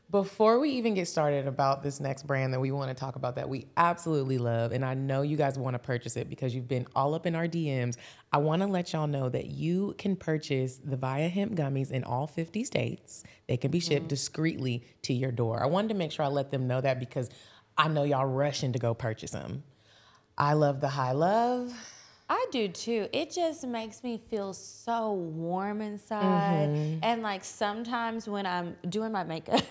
Before we even get started about this next brand that we want to talk about that we absolutely love, and I know you guys want to purchase it because you've been all up in our DMs, I want to let y'all know that you can purchase the Via Hemp gummies in all 50 states. They can be shipped discreetly to your door. I wanted to make sure I let them know that because I know y'all rushing to go purchase them. I love the high love. I do too. It just makes me feel so warm inside. And like sometimes when I'm doing my makeup,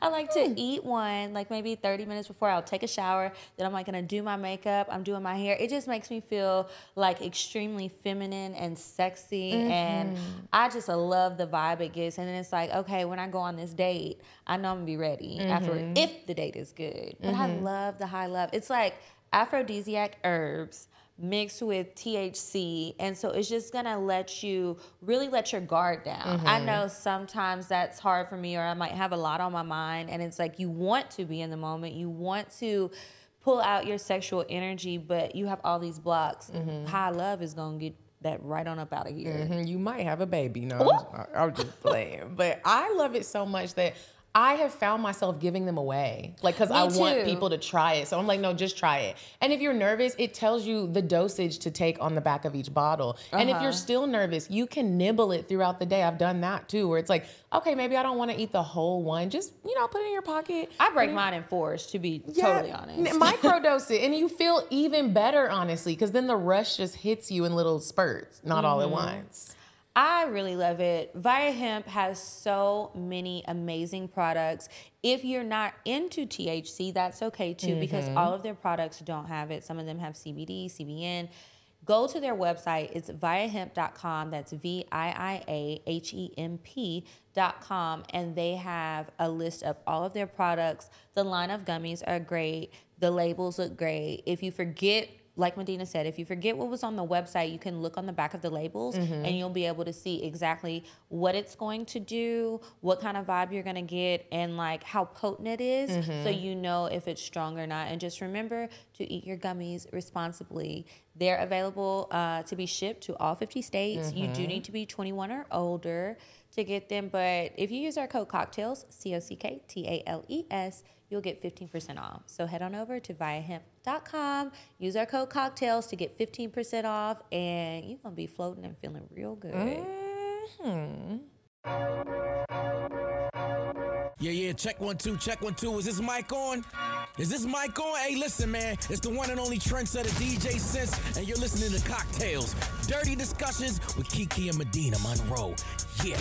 I like to eat one, like maybe 30 minutes before I'll take a shower. Then I'm like gonna do my makeup. I'm doing my hair. It just makes me feel like extremely feminine and sexy. And I just love the vibe it gives. And then it's like, okay, when I go on this date, I know I'm gonna be ready afterward if the date is good. But I love the high love. It's like aphrodisiac herbs mixed with THC, and so it's just gonna let you really let your guard down. I know sometimes that's hard for me, or I might have a lot on my mind, and it's like you want to be in the moment, you want to pull out your sexual energy, but you have all these blocks. High love is gonna get that right on up out of here. You might have a baby. No, I'm just playing. But I love it so much that I have found myself giving them away. Like, because I want people to try it. So I'm like, no, just try it. And if you're nervous, it tells you the dosage to take on the back of each bottle. And if you're still nervous, you can nibble it throughout the day. I've done that too, where it's like, okay, maybe I don't want to eat the whole one. Just, put it in your pocket. I break mine in fours, to be totally honest. Microdose it. And you feel even better, honestly, because then the rush just hits you in little spurts, not all at once. I really love it. Via Hemp has so many amazing products. If you're not into THC, that's okay too, because all of their products don't have it. Some of them have CBD, CBN. Go to their website. It's viahemp.com. That's VIIAHEMP.com. And they have a list of all of their products. The line of gummies are great. The labels look great. If you forget, like Medinah said, if you forget what was on the website, you can look on the back of the labels and you'll be able to see exactly what it's going to do, what kind of vibe you're going to get, and like how potent it is, so you know if it's strong or not. And just remember to eat your gummies responsibly. They're available to be shipped to all 50 states. You do need to be 21 or older to get them, but if you use our code CockTales, CockTales, you'll get 15% off. So head on over to viahemp.com, use our code CockTales to get 15% off, and you're going to be floating and feeling real good. Yeah, check 1 2, check 1 2. Is this mic on? Is this mic on? Hey, listen, man. It's the one and only trendsetter DJ Sense, and you're listening to CockTales. Dirty discussions with Kiki and Medinah Monroe. Yeah.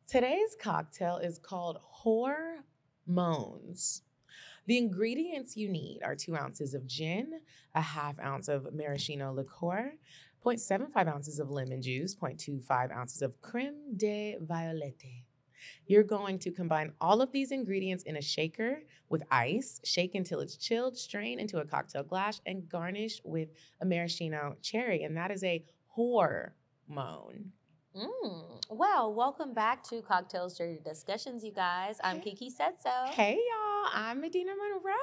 Today's cocktail is called Hormones. The ingredients you need are 2 ounces of gin, a ½ ounce of maraschino liqueur, 0.75 ounces of lemon juice, 0.25 ounces of creme de violette. You're going to combine all of these ingredients in a shaker with ice, shake until it's chilled, strain into a cocktail glass, and garnish with a maraschino cherry. And that is a hormone. Well, welcome back to CockTales Dirty Discussions, you guys. I'm Kiki Said So. Hey, y'all. I'm Medinah Monroe.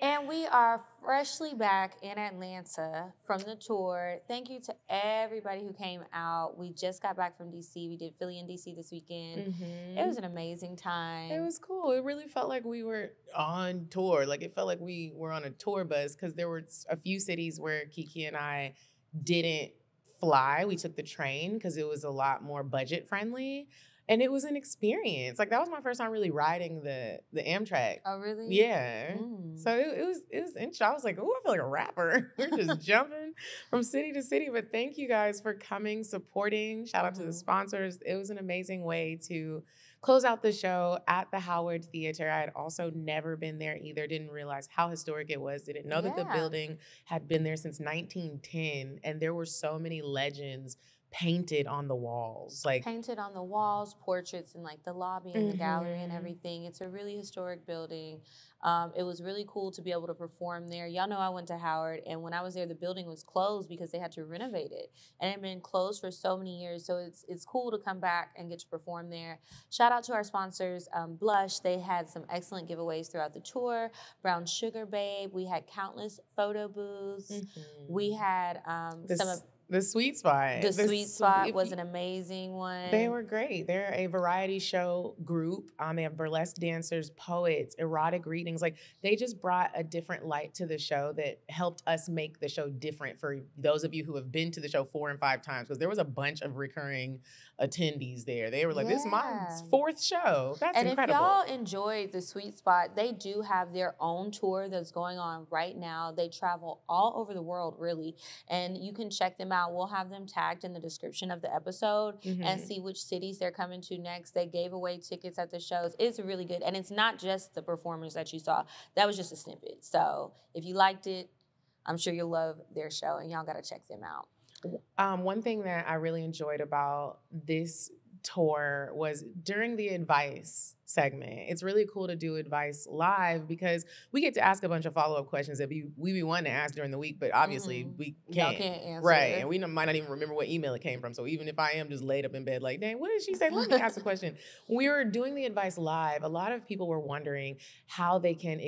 And we are freshly back in Atlanta from the tour. Thank you to everybody who came out. We just got back from D.C. We did Philly and D.C. this weekend. It was an amazing time. It was cool. It really felt like we were on tour. Like, it felt like we were on a tour bus because there were a few cities where Kiki and I didn't fly. We took the train because it was a lot more budget friendly. And it was an experience. Like, that was my first time really riding the Amtrak. Oh, really? Yeah. So it was interesting. I was like, oh, I feel like a rapper. We're just jumping from city to city. But thank you guys for coming, supporting. Shout out to the sponsors. It was an amazing way to close out the show at the Howard Theater. I had also never been there either. Didn't realize how historic it was. Didn't know that the building had been there since 1910. And there were so many legends painted on the walls. Painted on the walls, portraits in like the lobby and the gallery and everything. It's a really historic building. It was really cool to be able to perform there. Y'all know I went to Howard, and when I was there, the building was closed because they had to renovate it. And it had been closed for so many years, so it's cool to come back and get to perform there. Shout out to our sponsors, Blush. They had some excellent giveaways throughout the tour. Brown Sugar Babe. We had countless photo booths. We had some of The Sweet Spot. The Sweet Spot was an amazing one. They were great. They're a variety show group. They have burlesque dancers, poets, erotic readings. Like, they just brought a different light to the show that helped us make the show different for those of you who have been to the show 4 and 5 times, because there was a bunch of recurring attendees there. They were like, this is my 4th show. That's incredible. And if y'all enjoyed the Sweet Spot, they do have their own tour that's going on right now. They travel all over the world, really, and you can check them out. We'll have them tagged in the description of the episode and see which cities they're coming to next. They gave away tickets at the shows. It's really good. And it's not just the performers that you saw. That was just a snippet. So if you liked it, I'm sure you'll love their show, and y'all got to check them out. One thing that I really enjoyed about this tour was during the advice segment. It's really cool to do advice live because we get to ask a bunch of follow-up questions that we be wanting to ask during the week, but obviously we can't. Y'all can't answer. Right, and we might not even remember what email it came from. So even if I am just laid up in bed like, dang, what did she say? Let me ask a question. When we were doing the advice live, a lot of people were wondering how they can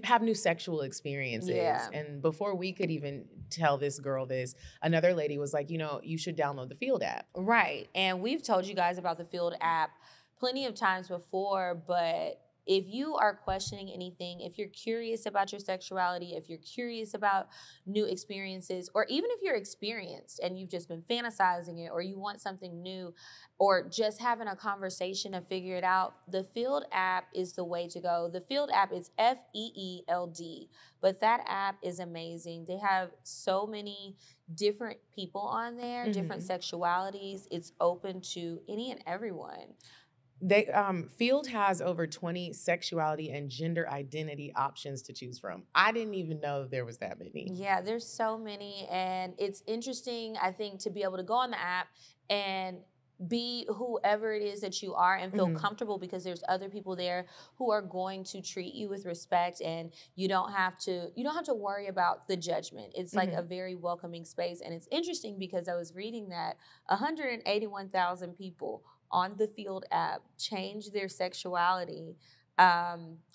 have new sexual experiences. Yeah. And before we could even tell this girl this, another lady was like, you should download the Field app. Right. And we've told you guys about the Field app plenty of times before, but if you are questioning anything, if you're curious about your sexuality, if you're curious about new experiences, or even if you're experienced and you've just been fantasizing it, or you want something new, or just having a conversation to figure it out, the Field app is the way to go. The Field app is FEELD, but that app is amazing. They have so many different people on there, different sexualities. It's open to any and everyone. They Field has over 20 sexuality and gender identity options to choose from. I didn't even know there was that many. Yeah, there's so many, and it's interesting, I think, to be able to go on the app and be whoever it is that you are and feel comfortable, because there's other people there who are going to treat you with respect, and you don't have to worry about the judgment. It's like a very welcoming space. And it's interesting because I was reading that 181,000 people on the Field app change their sexuality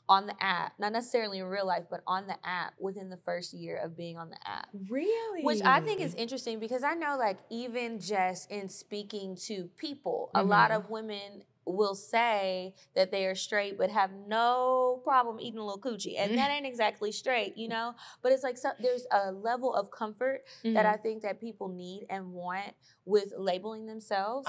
on the app, not necessarily in real life, but on the app within the first year of being on the app. Really? Which I think is interesting, because I know, like, even just in speaking to people, a lot of women will say that they are straight but have no problem eating a little coochie, and that ain't exactly straight, but it's like, there's a level of comfort that I think that people need and want with labeling themselves,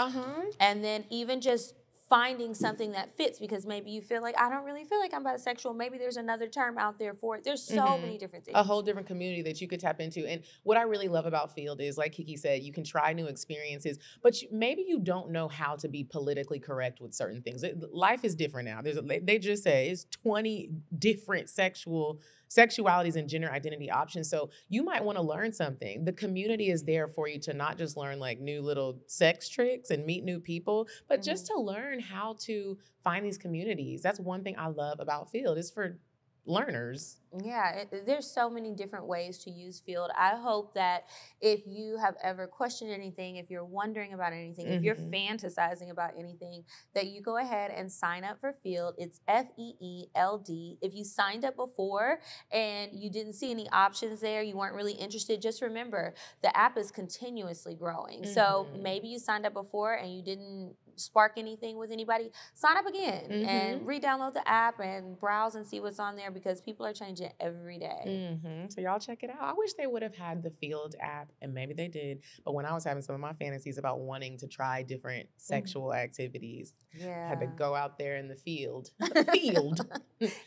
and then even just finding something that fits, because maybe you feel like, I don't really feel like I'm bisexual. Maybe there's another term out there for it. There's so many different things. A whole different community that you could tap into. And what I really love about Field is, like Kiki said, you can try new experiences, but maybe you don't know how to be politically correct with certain things. Life is different now. They just said it's 20 different sexualities and gender identity options. So you might want to learn something. The community is there for you to not just learn like new little sex tricks and meet new people, but just to learn how to find these communities. That's one thing I love about Field. It's for learners. Yeah, there's so many different ways to use Field. I hope that if you have ever questioned anything, if you're wondering about anything, if you're fantasizing about anything, that you go ahead and sign up for Field. It's FEELD. If you signed up before and you didn't see any options there, you weren't really interested, just remember, the app is continuously growing. So maybe you signed up before and you didn't spark anything with anybody, sign up again and re-download the app and browse and see what's on there, because people are changing every day. So y'all check it out. I wish they would have had the Field app, and maybe they did, but when I was having some of my fantasies about wanting to try different sexual activities, I had to go out there in the field. Field.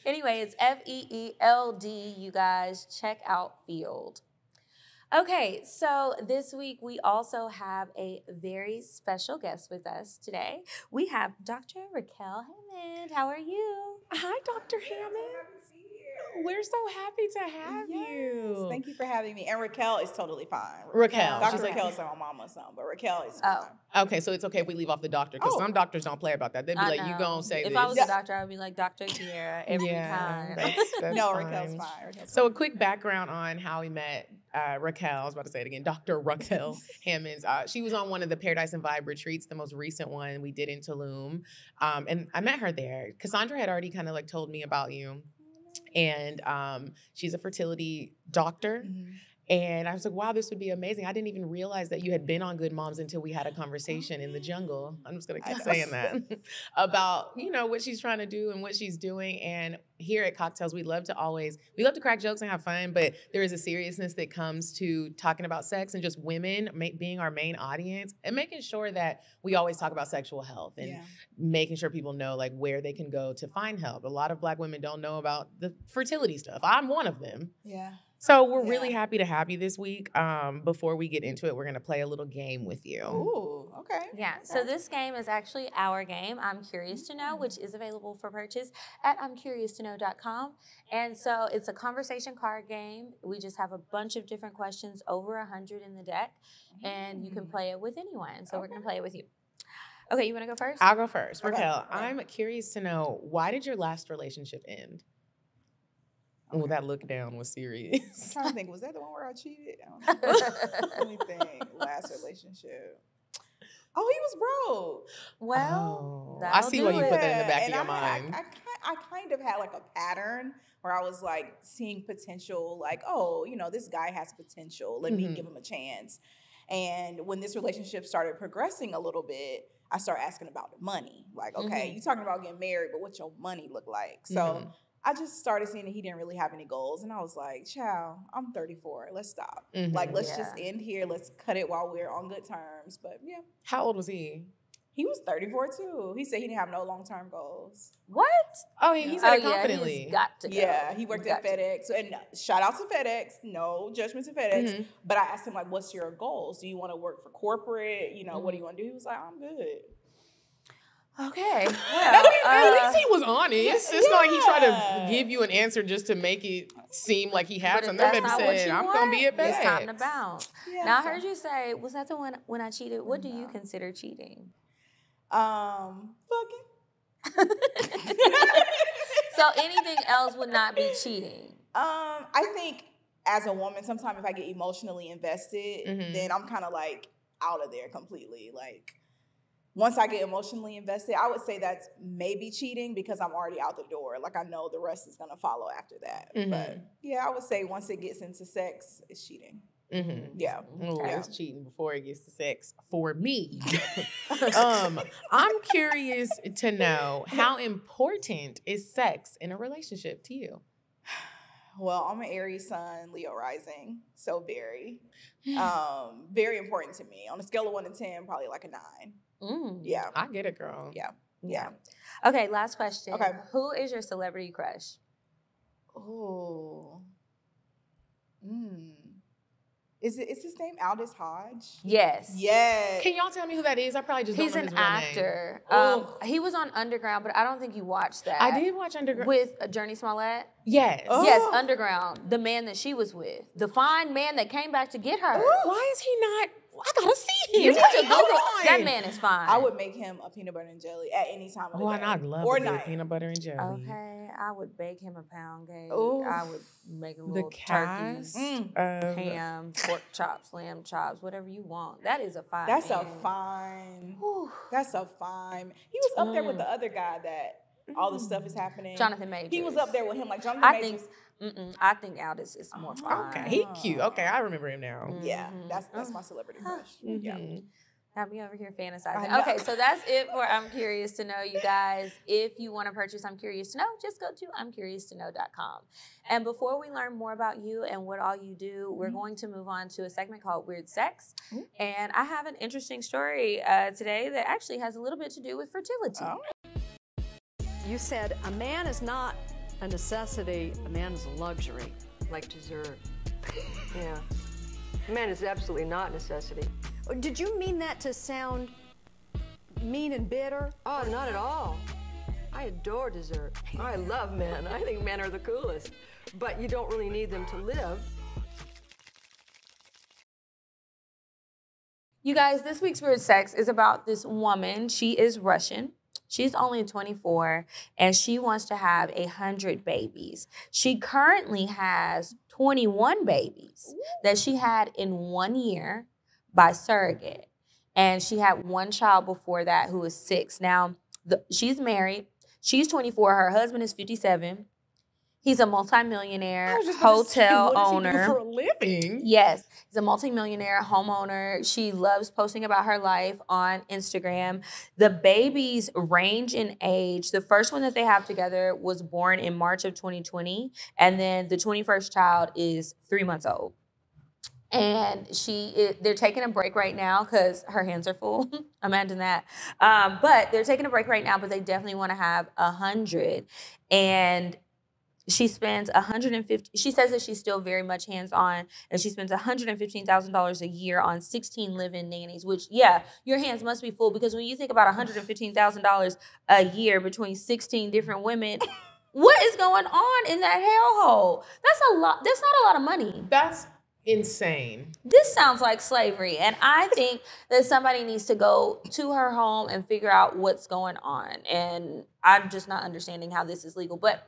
Anyway, it's FEELD, you guys. Check out Field. Okay, so this week we also have a very special guest with us today. We have Dr. Raquel Hammond. How are you? Hi, Dr. Hammond. We're so happy to have you. Thank you for having me. And Raquel is totally fine. Raquel. Dr. Raquel is my mama or something, but Raquel is fine. Okay, so it's okay if we leave off the doctor, because some doctors don't play about that. They'd be like, you gonna say if this. I was a doctor, I would be like, Dr. Kiera every time. That's no, fine. Raquel's fine. So a quick background on how we met Raquel. I was about to say it again. Dr. Raquel Hammonds. She was on one of the Paradise and Vibe retreats, the most recent one we did in Tulum. And I met her there. Cassandra had already kind of like told me about you. And she's a fertility doctor. And I was like, wow, this would be amazing. I didn't even realize that you had been on Good Moms until we had a conversation in the jungle. I'm just going to keep saying that about, you know, what she's trying to do and what she's doing. And here at CockTales, we love to crack jokes and have fun, but there is a seriousness that comes to talking about sex and just women being our main audience and making sure that we always talk about sexual health and making sure people know like where they can go to find help. A lot of Black women don't know about the fertility stuff. I'm one of them. Yeah. So we're really happy to have you this week. Before we get into it, we're going to play a little game with you. Ooh, okay. Yeah, so this game is actually our game, I'm Curious to Know, which is available for purchase at I'mCuriousToKnow.com. And so it's a conversation card game. We just have a bunch of different questions, over 100 in the deck, and you can play it with anyone. So we're going to play it with you. Okay, you want to go first? I'll go first. Raquel, Okay. I'm curious to know, why did your last relationship end? Oh, that look down was serious. I'm trying to think, was that the one where I cheated? I don't know. Let me think. Last relationship. Oh, he was broke. Well, I see why you put that in the back of your And mind. I kind of had like a pattern where I was like seeing potential, like, oh, you know, this guy has potential. Let me give him a chance. And when this relationship started progressing a little bit, I started asking about the money. Like, okay, you talking about getting married, but what's your money look like? So I just started seeing that he didn't really have any goals. And I was like, child, I'm 34. Let's stop. Like, let's just end here. Let's cut it while we're on good terms. But yeah. How old was he? He was 34 too. He said he didn't have no long-term goals. What? Oh, he said it yeah, confidently. he's got to go. Yeah, he worked at FedEx. And shout out to FedEx. No judgment to FedEx. But I asked him, like, what's your goals? Do you want to work for corporate? You know, what do you want to do? He was like, I'm good. Okay. At Well, least he was honest. It's not like he tried to give you an answer just to make it seem like he had but if something. that's That baby not what said, you I'm want, going to be at FedEx. it's time to bounce. Yeah, Now, I so- heard you say, was that the one when I cheated? What do you consider cheating? Fucking. So anything else would not be cheating? I think as a woman, sometimes if I get emotionally invested, then I'm kind of like out of there completely. Like, once I get emotionally invested, I would say that's maybe cheating because I'm already out the door. Like, I know the rest is going to follow after that. But yeah, I would say once it gets into sex, it's cheating. Yeah. Oh, Yeah. it's cheating before it gets to sex for me. I'm curious to know, how important is sex in a relationship to you? Well, I'm an Aries sun, Leo rising. So very, very important to me. On a scale of 1 to 10, probably like a 9. Yeah. I get it, girl. Yeah. Okay, last question. Okay. Who is your celebrity crush? Oh. Is his name Aldous Hodge? Yes. Yes. Can y'all tell me who that is? I probably just He's don't know an his real name. actor. He was on Underground, but I don't think you watched that. I did watch Underground. With Journey Smollett? Yes. Yes, Underground. The man that she was with. The fine man that came back to get her. Why is he not? I gotta see him. You need What to is Google. going That on? man is fine. I would make him a peanut butter and jelly at any time of the Oh, day. and I'd love or a good night. peanut butter and jelly. Okay, I would bake him a pound cake. Ooh. I would make a The little cast turkey, of ham, pork chops, lamb chops, whatever you want. That is a fine. That's a man. fine. Whew. That's a fine. He was up there with the other guy that all the stuff is happening. Jonathan Majors. He was up there with him, like Jonathan I Majors. think. I think Aldous is more fine. Okay, he cute. Okay, I remember him now. Yeah, that's my celebrity crush. Yeah. Got me over here fantasizing. I know. Okay, so that's it for I'm Curious to Know, you guys. If you want to purchase I'm Curious to Know, just go to I'mCuriousToKnow.com. And before we learn more about you and what all you do, we're going to move on to a segment called Weird Sex. And I have an interesting story today that actually has a little bit to do with fertility. You said a man is not a necessity, a man is a luxury. Like dessert. Yeah. A man is absolutely not a necessity. Did you mean that to sound mean and bitter? Oh, not at all. I adore dessert. I love men. I think men are the coolest. But you don't really need them to live. You guys, this week's Weird Sex is about this woman. She is Russian. She's only 24, and she wants to have 100 babies. She currently has 21 babies that she had in 1 year by surrogate. And she had one child before that who was 6. Now, she's married. She's 24. Her husband is 57. He's a multimillionaire, I was just about to say, hotel what does he do owner. for a living? Yes, he's a multimillionaire homeowner. She loves posting about her life on Instagram. The babies range in age. The first one that they have together was born in March of 2020, and then the 21st child is 3 months old. And they're taking a break right now because her hands are full. Imagine that. But they're taking a break right now, but they definitely want to have 100. And she spends $150. She says that she's still very much hands-on, and she spends $115,000 a year on 16 live-in nannies. Which, yeah, your hands must be full, because when you think about $115,000 a year between 16 different women, what is going on in that hellhole? That's a lot. That's not a lot of money. That's insane. This sounds like slavery, and I think that somebody needs to go to her home and figure out what's going on. And I'm just not understanding how this is legal, but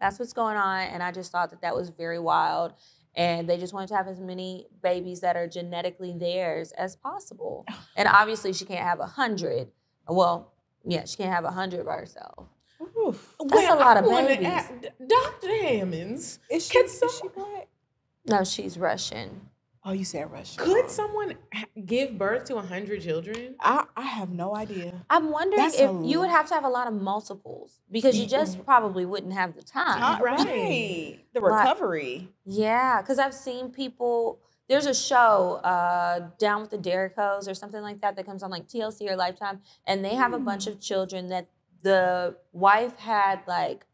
that's what's going on, and I just thought that that was very wild. And they just wanted to have as many babies that are genetically theirs as possible. And obviously, she can't have 100. Well, yeah, she can't have 100 by herself. Oof. That's a lot of babies. Dr. Hammonds, Is she black? No, she's Russian. Oh, you said Russian. could someone give birth to 100 children? I have no idea. I'm wondering That's if a you would have to have a lot of multiples, because you just probably wouldn't have the time. Right. The recovery. Yeah, because I've seen people. There's a show, Down with the drraquelxos or something like that comes on like TLC or Lifetime, and they have a bunch of children that the wife had, like,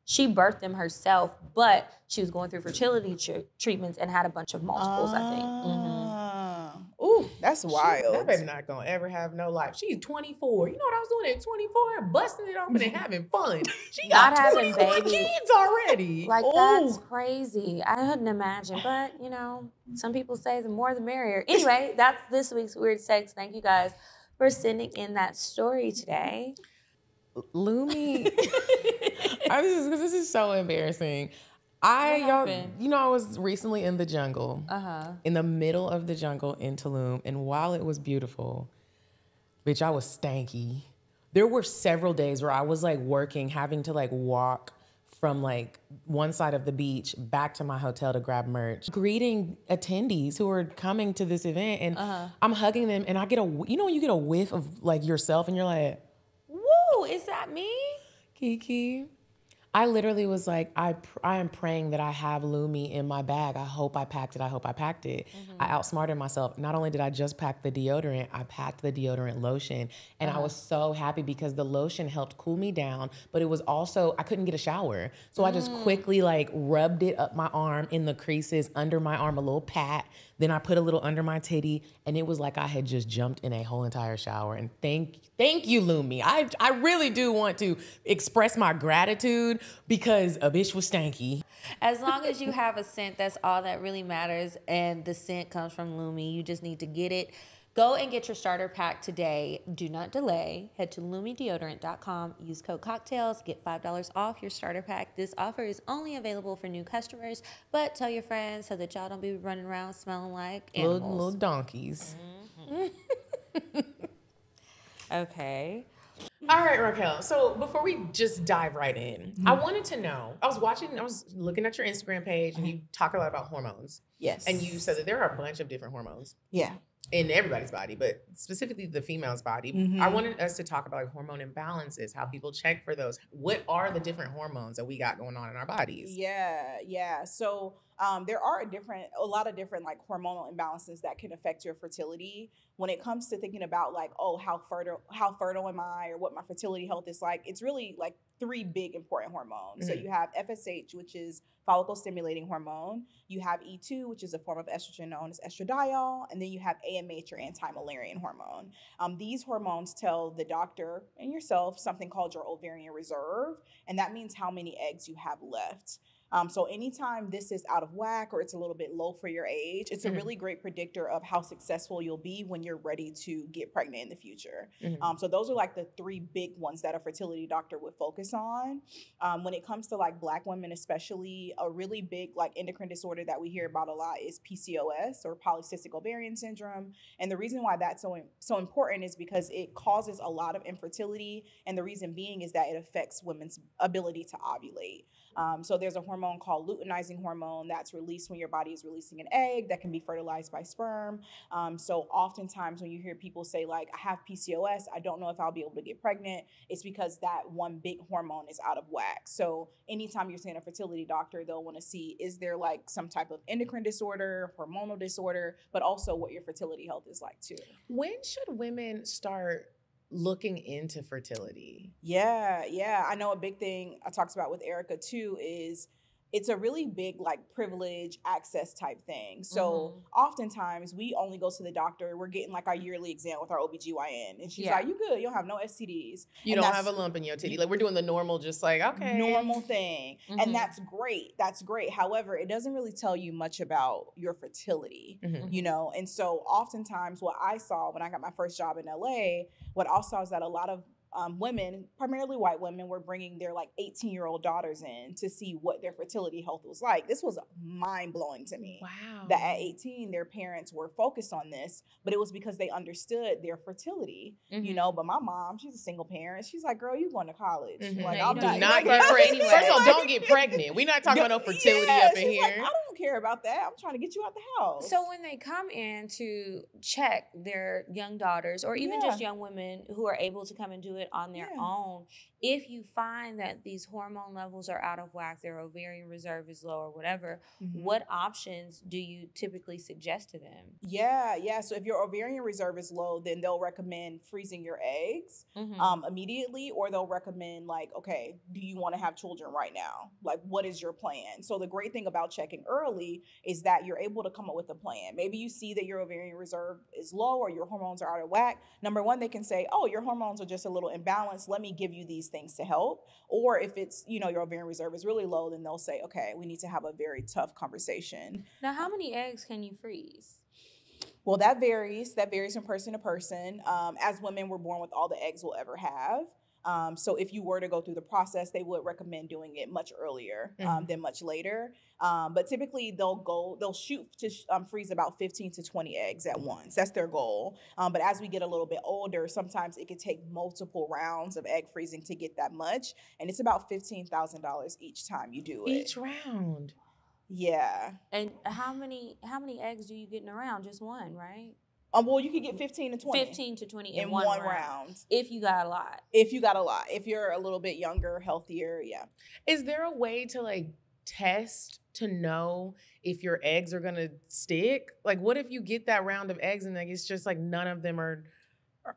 she birthed them herself, but she was going through fertility treatments and had a bunch of multiples, I think. Ooh, that's wild. That baby not gonna ever have no life. She's 24. You know what I was doing at 24? Busting it open and having fun. She got Not having 21 babies. kids already. Like, that's crazy. I couldn't imagine, but, you know, some people say the more the merrier. Anyway, that's this week's Weird Sex. Thank you guys for sending in that story today. Lumi. This is so embarrassing. I was recently in the jungle, in the middle of the jungle in Tulum, and while it was beautiful, bitch, I was stanky. There were several days where I was like working, having to like walk from like one side of the beach back to my hotel to grab merch, greeting attendees who are coming to this event, and I'm hugging them, and I get when you get a whiff of like yourself, and you're like, Woo, is that me? Kiki. I literally was like, I am praying that I have Lumi in my bag. I hope I packed it. I outsmarted myself. Not only did I just pack the deodorant, I packed the deodorant lotion. And I was so happy because the lotion helped cool me down, but it was also, I couldn't get a shower. So I just quickly like rubbed it up my arm, in the creases, under my arm, a little pat. Then I put a little under my titty, and it was like I had just jumped in a whole entire shower. And thank you, Lumi. I really do want to express my gratitude because a bitch was stanky. As long as you have a scent, that's all that really matters. And the scent comes from Lumi. You just need to get it. Go and get your starter pack today. Do not delay. Head to LumiDeodorant.com. Use code CockTales. Get $5 off your starter pack. This offer is only available for new customers, but tell your friends so that y'all don't be running around smelling like animals. Little donkeys. Okay. All right, Raquel. So before we just dive right in, I wanted to know, I was looking at your Instagram page, and you talk a lot about hormones. Yes. And you said that there are a bunch of different hormones. Yeah. In everybody's body, but specifically the female's body. I wanted us to talk about like hormone imbalances, how people check for those. What are the different hormones that we got going on in our bodies? Yeah. So there are a lot of different like hormonal imbalances that can affect your fertility. When it comes to thinking about like, oh, how fertile am I, or what my fertility health is like, it's really like three big important hormones. So you have FSH, which is follicle stimulating hormone. You have E2, which is a form of estrogen known as estradiol. And then you have AMH, or anti-Müllerian hormone. These hormones tell the doctor and yourself something called your ovarian reserve. And that means how many eggs you have left. So anytime this is out of whack, or it's a little bit low for your age, it's a really great predictor of how successful you'll be when you're ready to get pregnant in the future. So those are like the three big ones that a fertility doctor would focus on. When it comes to like Black women, especially, a really big like endocrine disorder that we hear about a lot is PCOS, or polycystic ovarian syndrome. And the reason why that's so important is because it causes a lot of infertility. And the reason being is that it affects women's ability to ovulate. So there's a hormone called luteinizing hormone that's released when your body is releasing an egg that can be fertilized by sperm. So oftentimes when you hear people say like, I have PCOS, I don't know if I'll be able to get pregnant, it's because that one big hormone is out of whack. So anytime you're seeing a fertility doctor, they'll want to see, is there like some type of endocrine disorder, hormonal disorder, but also what your fertility health is like too. When should women start looking into fertility? Yeah. I know a big thing I talked about with Erica too is it's a really big like privilege access type thing. So oftentimes we only go to the doctor. We're getting like our yearly exam with our OBGYN. And she's like, you good. You don't have no STDs. You don't have a lump in your titty. Like we're doing the normal, just like, okay. Normal thing. And that's great. That's great. However, it doesn't really tell you much about your fertility, you know? And so oftentimes what I saw when I got my first job in LA, what I saw is that a lot of women, primarily white women, were bringing their like 18-year-old daughters in to see what their fertility health was like. This was mind-blowing to me. Wow. That at 18, their parents were focused on this, but it was because they understood their fertility, you know. But my mom, she's a single parent. She's like, girl, you going to college. Like, I'm not get pregnant. First of all, don't get pregnant. We're not talking about no fertility up in here. Like, I don't care about that. I'm trying to get you out the house. So when they come in to check their young daughters or even just young women who are able to come and do it on their own, if you find that these hormone levels are out of whack, their ovarian reserve is low or whatever, what options do you typically suggest to them? Yeah. So if your ovarian reserve is low, then they'll recommend freezing your eggs immediately, or they'll recommend like, okay, do you want to have children right now? Like, what is your plan? So the great thing about checking early is that you're able to come up with a plan. Maybe you see that your ovarian reserve is low or your hormones are out of whack. Number one, they can say, oh, your hormones are just a little imbalanced. Let me give you these things to help. Or if it's, you know, your ovarian reserve is really low, then they'll say, okay, we need to have a very tough conversation. Now, how many eggs can you freeze? Well, that varies. That varies from person to person. As women, we're born with all the eggs we'll ever have. So if you were to go through the process, they would recommend doing it much earlier than much later. But typically they'll shoot to freeze about 15 to 20 eggs at once. That's their goal. But as we get a little bit older, sometimes it could take multiple rounds of egg freezing to get that much. And it's about $15,000 each time you do it. Each round. Yeah. And how many eggs do you get in a round? Just one, right? Well, you could get 15 to 20. 15 to 20 in one round. If you got a lot. If you're a little bit younger, healthier, yeah. Is there a way to like test to know if your eggs are gonna stick? Like, what if you get that round of eggs and like it's just like none of them are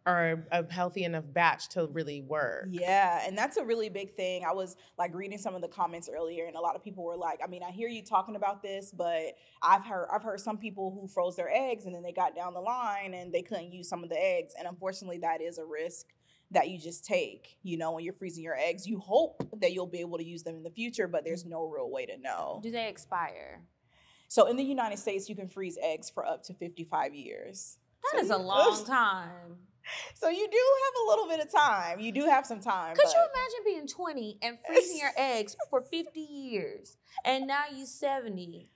a healthy enough batch to really work? Yeah, and that's a really big thing. I was like reading some of the comments earlier, and a lot of people were like, I mean, I hear you talking about this, but I've heard some people who froze their eggs and then they got down the line and they couldn't use some of the eggs. And unfortunately, that is a risk that you just take. You know, when you're freezing your eggs, you hope that you'll be able to use them in the future, but there's no real way to know. Do they expire? So in the United States, you can freeze eggs for up to 55 years. That is a long time. So you do have a little bit of time. You do have some time. Could you imagine being 20 and freezing your eggs for 50 years and now you're 70?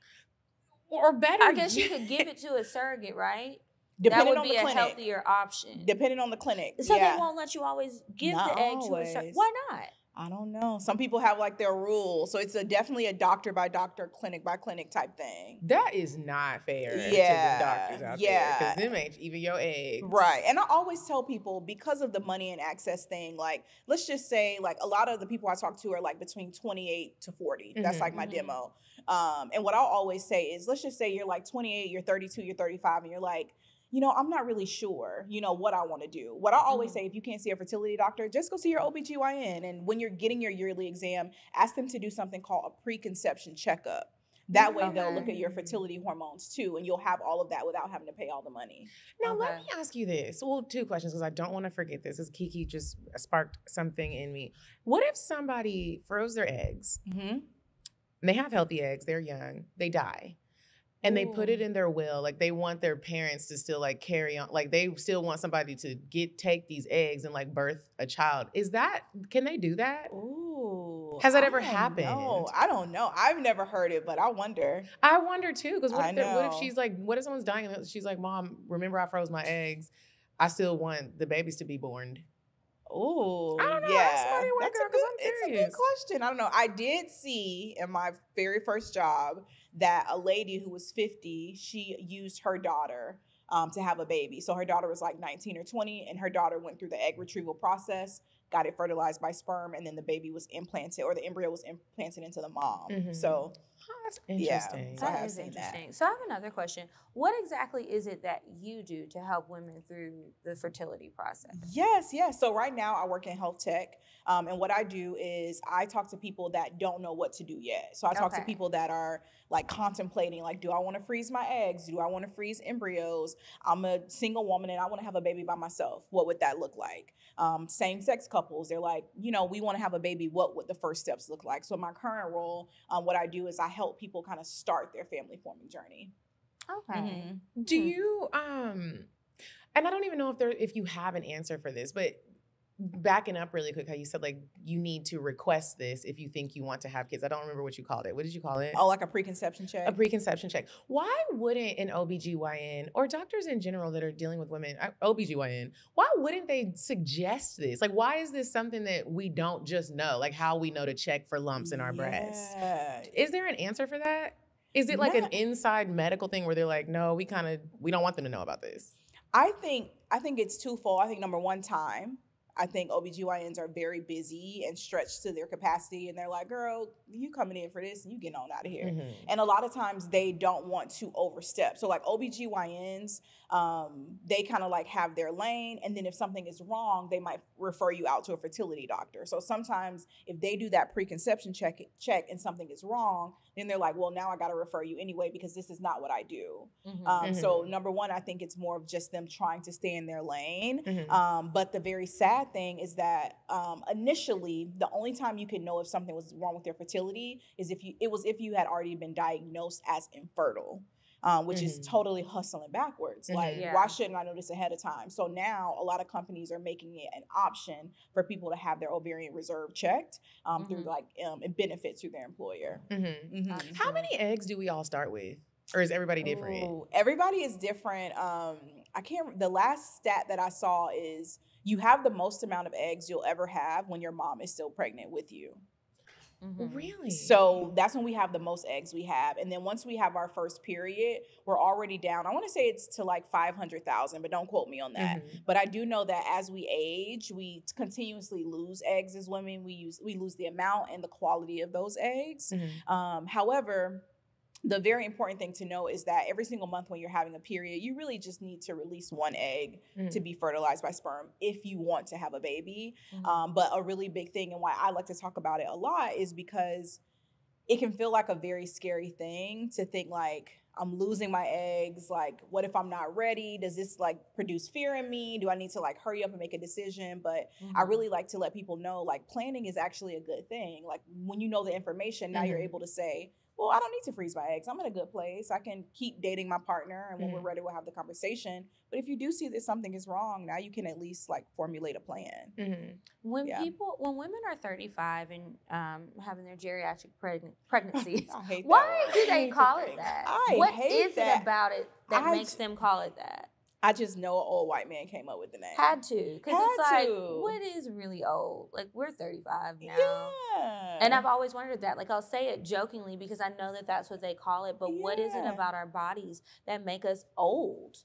Or better. I guess you could give it to a surrogate, right? Depending that would be on the a clinic. healthier option. Depending on the clinic. So yeah. they won't let you always give Not the egg always. to a surrogate. Why not? I don't know. Some people have like their rules. So it's definitely a doctor by doctor, clinic by clinic type thing. That is not fair to the doctors out there. Because them ain't even your eggs. Right. And I always tell people, because of the money and access thing, like, let's just say like a lot of the people I talk to are like between 28 to 40. That's like my demo. And what I'll always say is, let's just say you're like 28, you're 32, you're 35, and you're like, you know, I'm not really sure, you know, what I want to do. What I always say, if you can't see a fertility doctor, just go see your OBGYN. And when you're getting your yearly exam, ask them to do something called a preconception checkup. That way they'll look at your fertility hormones too, and you'll have all of that without having to pay all the money. Now, let me ask you this. Well, two questions, because I don't want to forget this, as Kiki just sparked something in me. What if somebody froze their eggs, and they have healthy eggs, they're young, they die, and they put it in their will, like they want their parents to still like carry on, like they still want somebody to take these eggs and like birth a child. Can they do that? Ooh. Has that ever happened? No, I don't know. I've never heard it, but I wonder. I wonder too, because what if she's like, what if someone's dying and she's like, Mom, remember I froze my eggs? I still want the babies to be born. Oh, I don't know. yeah. Ask somebody what, girl, 'cause I'm It's a good curious. question. I don't know. I did see in my very first job that a lady who was 50, she used her daughter to have a baby. So her daughter was like 19 or 20, and her daughter went through the egg retrieval process, got it fertilized by sperm, and then the baby was implanted, or the embryo was implanted into the mom. So That's interesting. so I That have is seen that. interesting. So I have another question. What exactly is it that you do to help women through the fertility process? Yes. So right now I work in health tech. And what I do is I talk to people that don't know what to do yet. So I talk to people that are like contemplating, like, do I want to freeze my eggs? Do I want to freeze embryos? I'm a single woman and I want to have a baby by myself. What would that look like? Same-sex couples, they're like, we want to have a baby. What would the first steps look like? So in my current role, what I do is I help people kind of start their family forming journey. Okay. Do you and I don't even know if you have an answer for this, but backing up really quick, how you said like you need to request this if you think you want to have kids. I don't remember what you called it. What did you call it? Oh, like a preconception check? A preconception check. Why wouldn't an OBGYN or doctors in general that are dealing with women, OBGYN, why wouldn't they suggest this? Like, why is this something that we don't just know? Like how we know to check for lumps in our breasts. Is there an answer for that? Is it like an inside medical thing where they're like, no, we don't want them to know about this? I think it's twofold. I think number one, time. I think OBGYNs are very busy and stretched to their capacity. And they're like, girl, you coming in for this and you getting on out of here. And a lot of times they don't want to overstep. So like OBGYNs, they kind of like have their lane. And then if something is wrong, they might refer you out to a fertility doctor. So sometimes if they do that preconception check and something is wrong, then they're like, well, now I got to refer you anyway, because this is not what I do. So number one, I think it's more of just them trying to stay in their lane. But the very sad thing is that initially, the only time you could know if something was wrong with your fertility is if you had already been diagnosed as infertile. Which is totally hustling backwards. Like, why shouldn't I know this ahead of time? So now a lot of companies are making it an option for people to have their ovarian reserve checked through like it benefits through their employer. How many eggs do we all start with? Or is everybody different? Ooh, everybody is different. The last stat that I saw is you have the most amount of eggs you'll ever have when your mom is still pregnant with you. Really? So that's when we have the most eggs we have. And then once we have our first period, we're already down. I want to say it's to like 500,000, but don't quote me on that. But I do know that as we age, we continuously lose eggs as women. We lose the amount and the quality of those eggs. However, the very important thing to know is that every single month when you're having a period, you really just need to release one egg to be fertilized by sperm if you want to have a baby. But a really big thing, and why I like to talk about it a lot, is because it can feel like a very scary thing to think like, I'm losing my eggs. Like, what if I'm not ready? Does this like produce fear in me? Do I need to like hurry up and make a decision? But I really like to let people know like planning is actually a good thing. Like when you know the information, now you're able to say, well, I don't need to freeze my eggs. I'm in a good place. I can keep dating my partner, and when we're ready, we'll have the conversation. But if you do see that something is wrong, now you can at least like formulate a plan. When women are 35 and having their geriatric pregnancy, I hate that. Why do they call it that? What is it about it that makes them call it that? I just know an old white man came up with the name. Had to. Because it's like, what is really old? Like, we're 35 now. Yeah. And I've always wondered that. Like, I'll say it jokingly because I know that that's what they call it. But what is it about our bodies that make us old?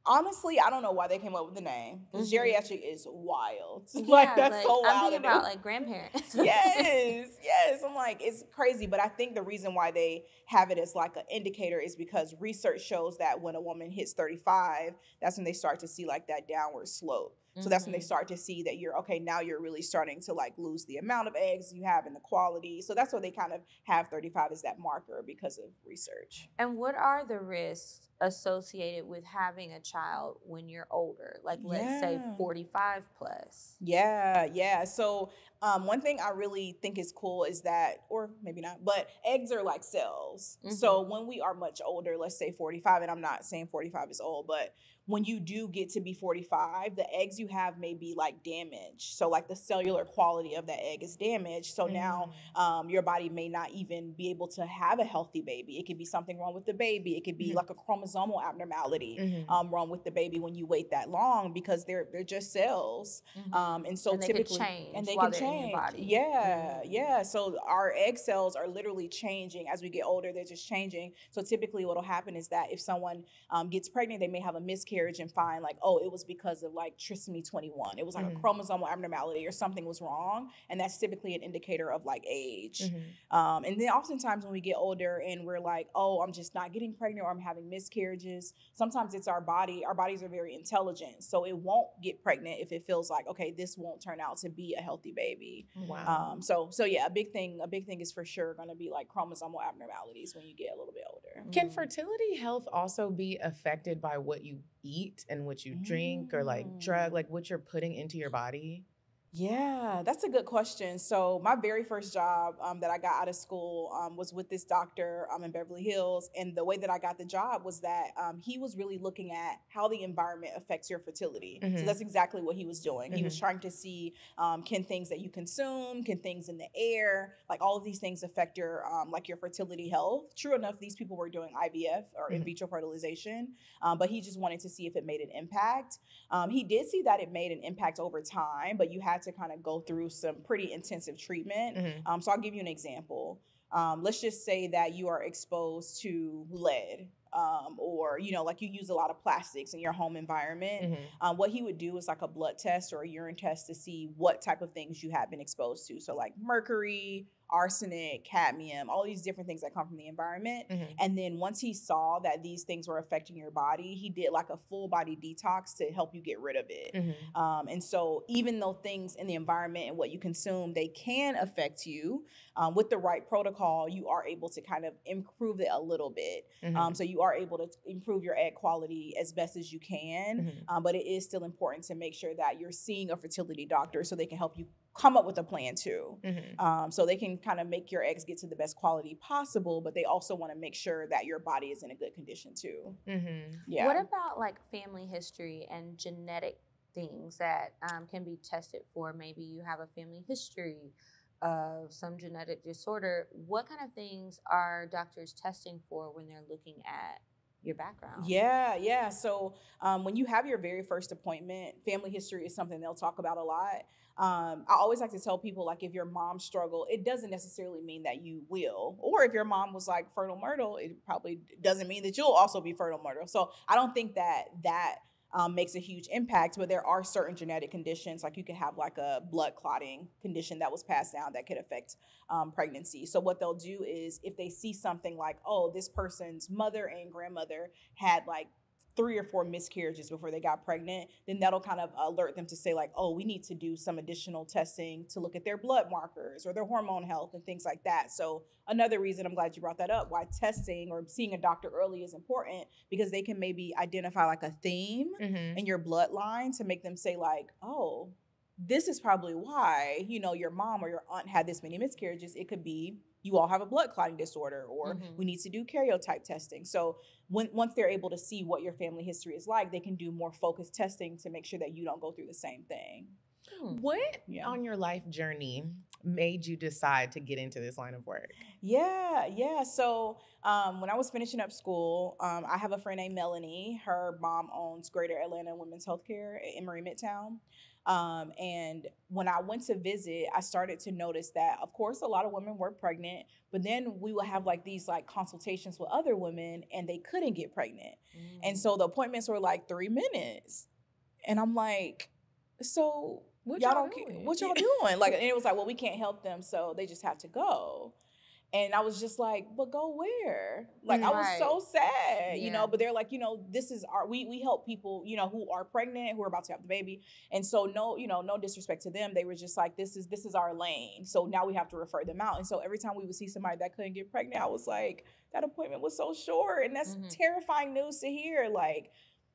Honestly, I don't know why they came up with the name. Because geriatric is wild. Yeah, like, that's so wild. I'm thinking about, like, grandparents. yes. I'm like, it's crazy. But I think the reason why they have it as, like, an indicator is because research shows that when a woman hits 35, that's when they start to see, like, that downward slope. So that's when they start to see that now you're really starting to, like, lose the amount of eggs you have and the quality. So that's why they kind of have 35 as that marker because of research. And what are the risks associated with having a child when you're older? Like, let's say 45 plus. Yeah. So one thing I really think is cool is that, or maybe not, but eggs are like cells. So when we are much older, let's say 45, and I'm not saying 45 is old, but when you do get to be 45, the eggs you have maybe like damage. So like the cellular quality of that egg is damaged. So now your body may not even be able to have a healthy baby. It could be something wrong with the baby. It could be like a chromosomal abnormality wrong with the baby when you wait that long, because they're just cells. And so and typically they can change in your body. Yeah. So our egg cells are literally changing as we get older. They're just changing. So typically what'll happen is that if someone gets pregnant, they may have a miscarriage and find like, oh, it was because of like trisomy 21. It was like a chromosomal abnormality or something was wrong. And that's typically an indicator of like age. And then oftentimes when we get older and we're like, oh, I'm just not getting pregnant or I'm having miscarriages, sometimes it's our body. Our bodies are very intelligent. So it won't get pregnant if it feels like, okay, this won't turn out to be a healthy baby. Wow. So yeah, a big thing is for sure going to be like chromosomal abnormalities when you get a little bit older. Can fertility health also be affected by what you eat and what you drink or like drug, like what you're putting into your body? Yeah, that's a good question. So my very first job that I got out of school was with this doctor in Beverly Hills. And the way that I got the job was that he was really looking at how the environment affects your fertility. So that's exactly what he was doing. He was trying to see, can things that you consume, can things in the air, like all of these things affect your like your fertility health. True enough, these people were doing IVF or in vitro fertilization, but he just wanted to see if it made an impact. He did see that it made an impact over time, but you had to kind of go through some pretty intensive treatment. So I'll give you an example. Let's just say that you are exposed to lead, or, you know, like you use a lot of plastics in your home environment. What he would do is like a blood test or a urine test to see what type of things you have been exposed to. So like mercury, arsenic, cadmium, all these different things that come from the environment. And then once he saw that these things were affecting your body, he did like a full body detox to help you get rid of it. And so even though things in the environment and what you consume, they can affect you, with the right protocol, you are able to kind of improve it a little bit. So you are able to improve your egg quality as best as you can. But it is still important to make sure that you're seeing a fertility doctor so they can help you come up with a plan too. So they can kind of make your eggs get to the best quality possible, but they also want to make sure that your body is in a good condition too. Yeah. What about like family history and genetic things that can be tested for? Maybe you have a family history of some genetic disorder. What kind of things are doctors testing for when they're looking at your background? Yeah. So when you have your very first appointment, family history is something they'll talk about a lot. I always like to tell people, like, if your mom struggled, it doesn't necessarily mean that you will. Or if your mom was like fertile myrtle, it probably doesn't mean that you'll also be fertile myrtle. So I don't think that makes a huge impact, but there are certain genetic conditions, like you could have like a blood clotting condition that was passed down that could affect pregnancy. So what they'll do is if they see something like, oh, this person's mother and grandmother had like 3 or 4 miscarriages before they got pregnant, then that'll kind of alert them to say like, oh, we need to do some additional testing to look at their blood markers or their hormone health and things like that. So another reason, I'm glad you brought that up, why testing or seeing a doctor early is important, because they can maybe identify like a theme in your bloodline to make them say like, oh, this is probably why, you know, your mom or your aunt had this many miscarriages. It could be you all have a blood clotting disorder, or we need to do karyotype testing. So once they're able to see what your family history is like, they can do more focused testing to make sure that you don't go through the same thing. What on your life journey made you decide to get into this line of work? Yeah. So when I was finishing up school, I have a friend named Melanie. Her mom owns Greater Atlanta Women's Healthcare in Emory Midtown. And when I went to visit, I started to notice that, of course, a lot of women were pregnant, but then we would have like these like consultations with other women and they couldn't get pregnant. And so the appointments were like 3 minutes. And I'm like, so what y'all doing? Like, and it was like, well, we can't help them, so they just have to go. And I was just like, but go where? Like, I was so sad, you know, but they're like, you know, this is we help people, you know, who are pregnant, who are about to have the baby. And so no disrespect to them. They were just like, this is our lane. So now we have to refer them out. And so every time we would see somebody that couldn't get pregnant, I was like, that appointment was so short. And that's terrifying news to hear. Like,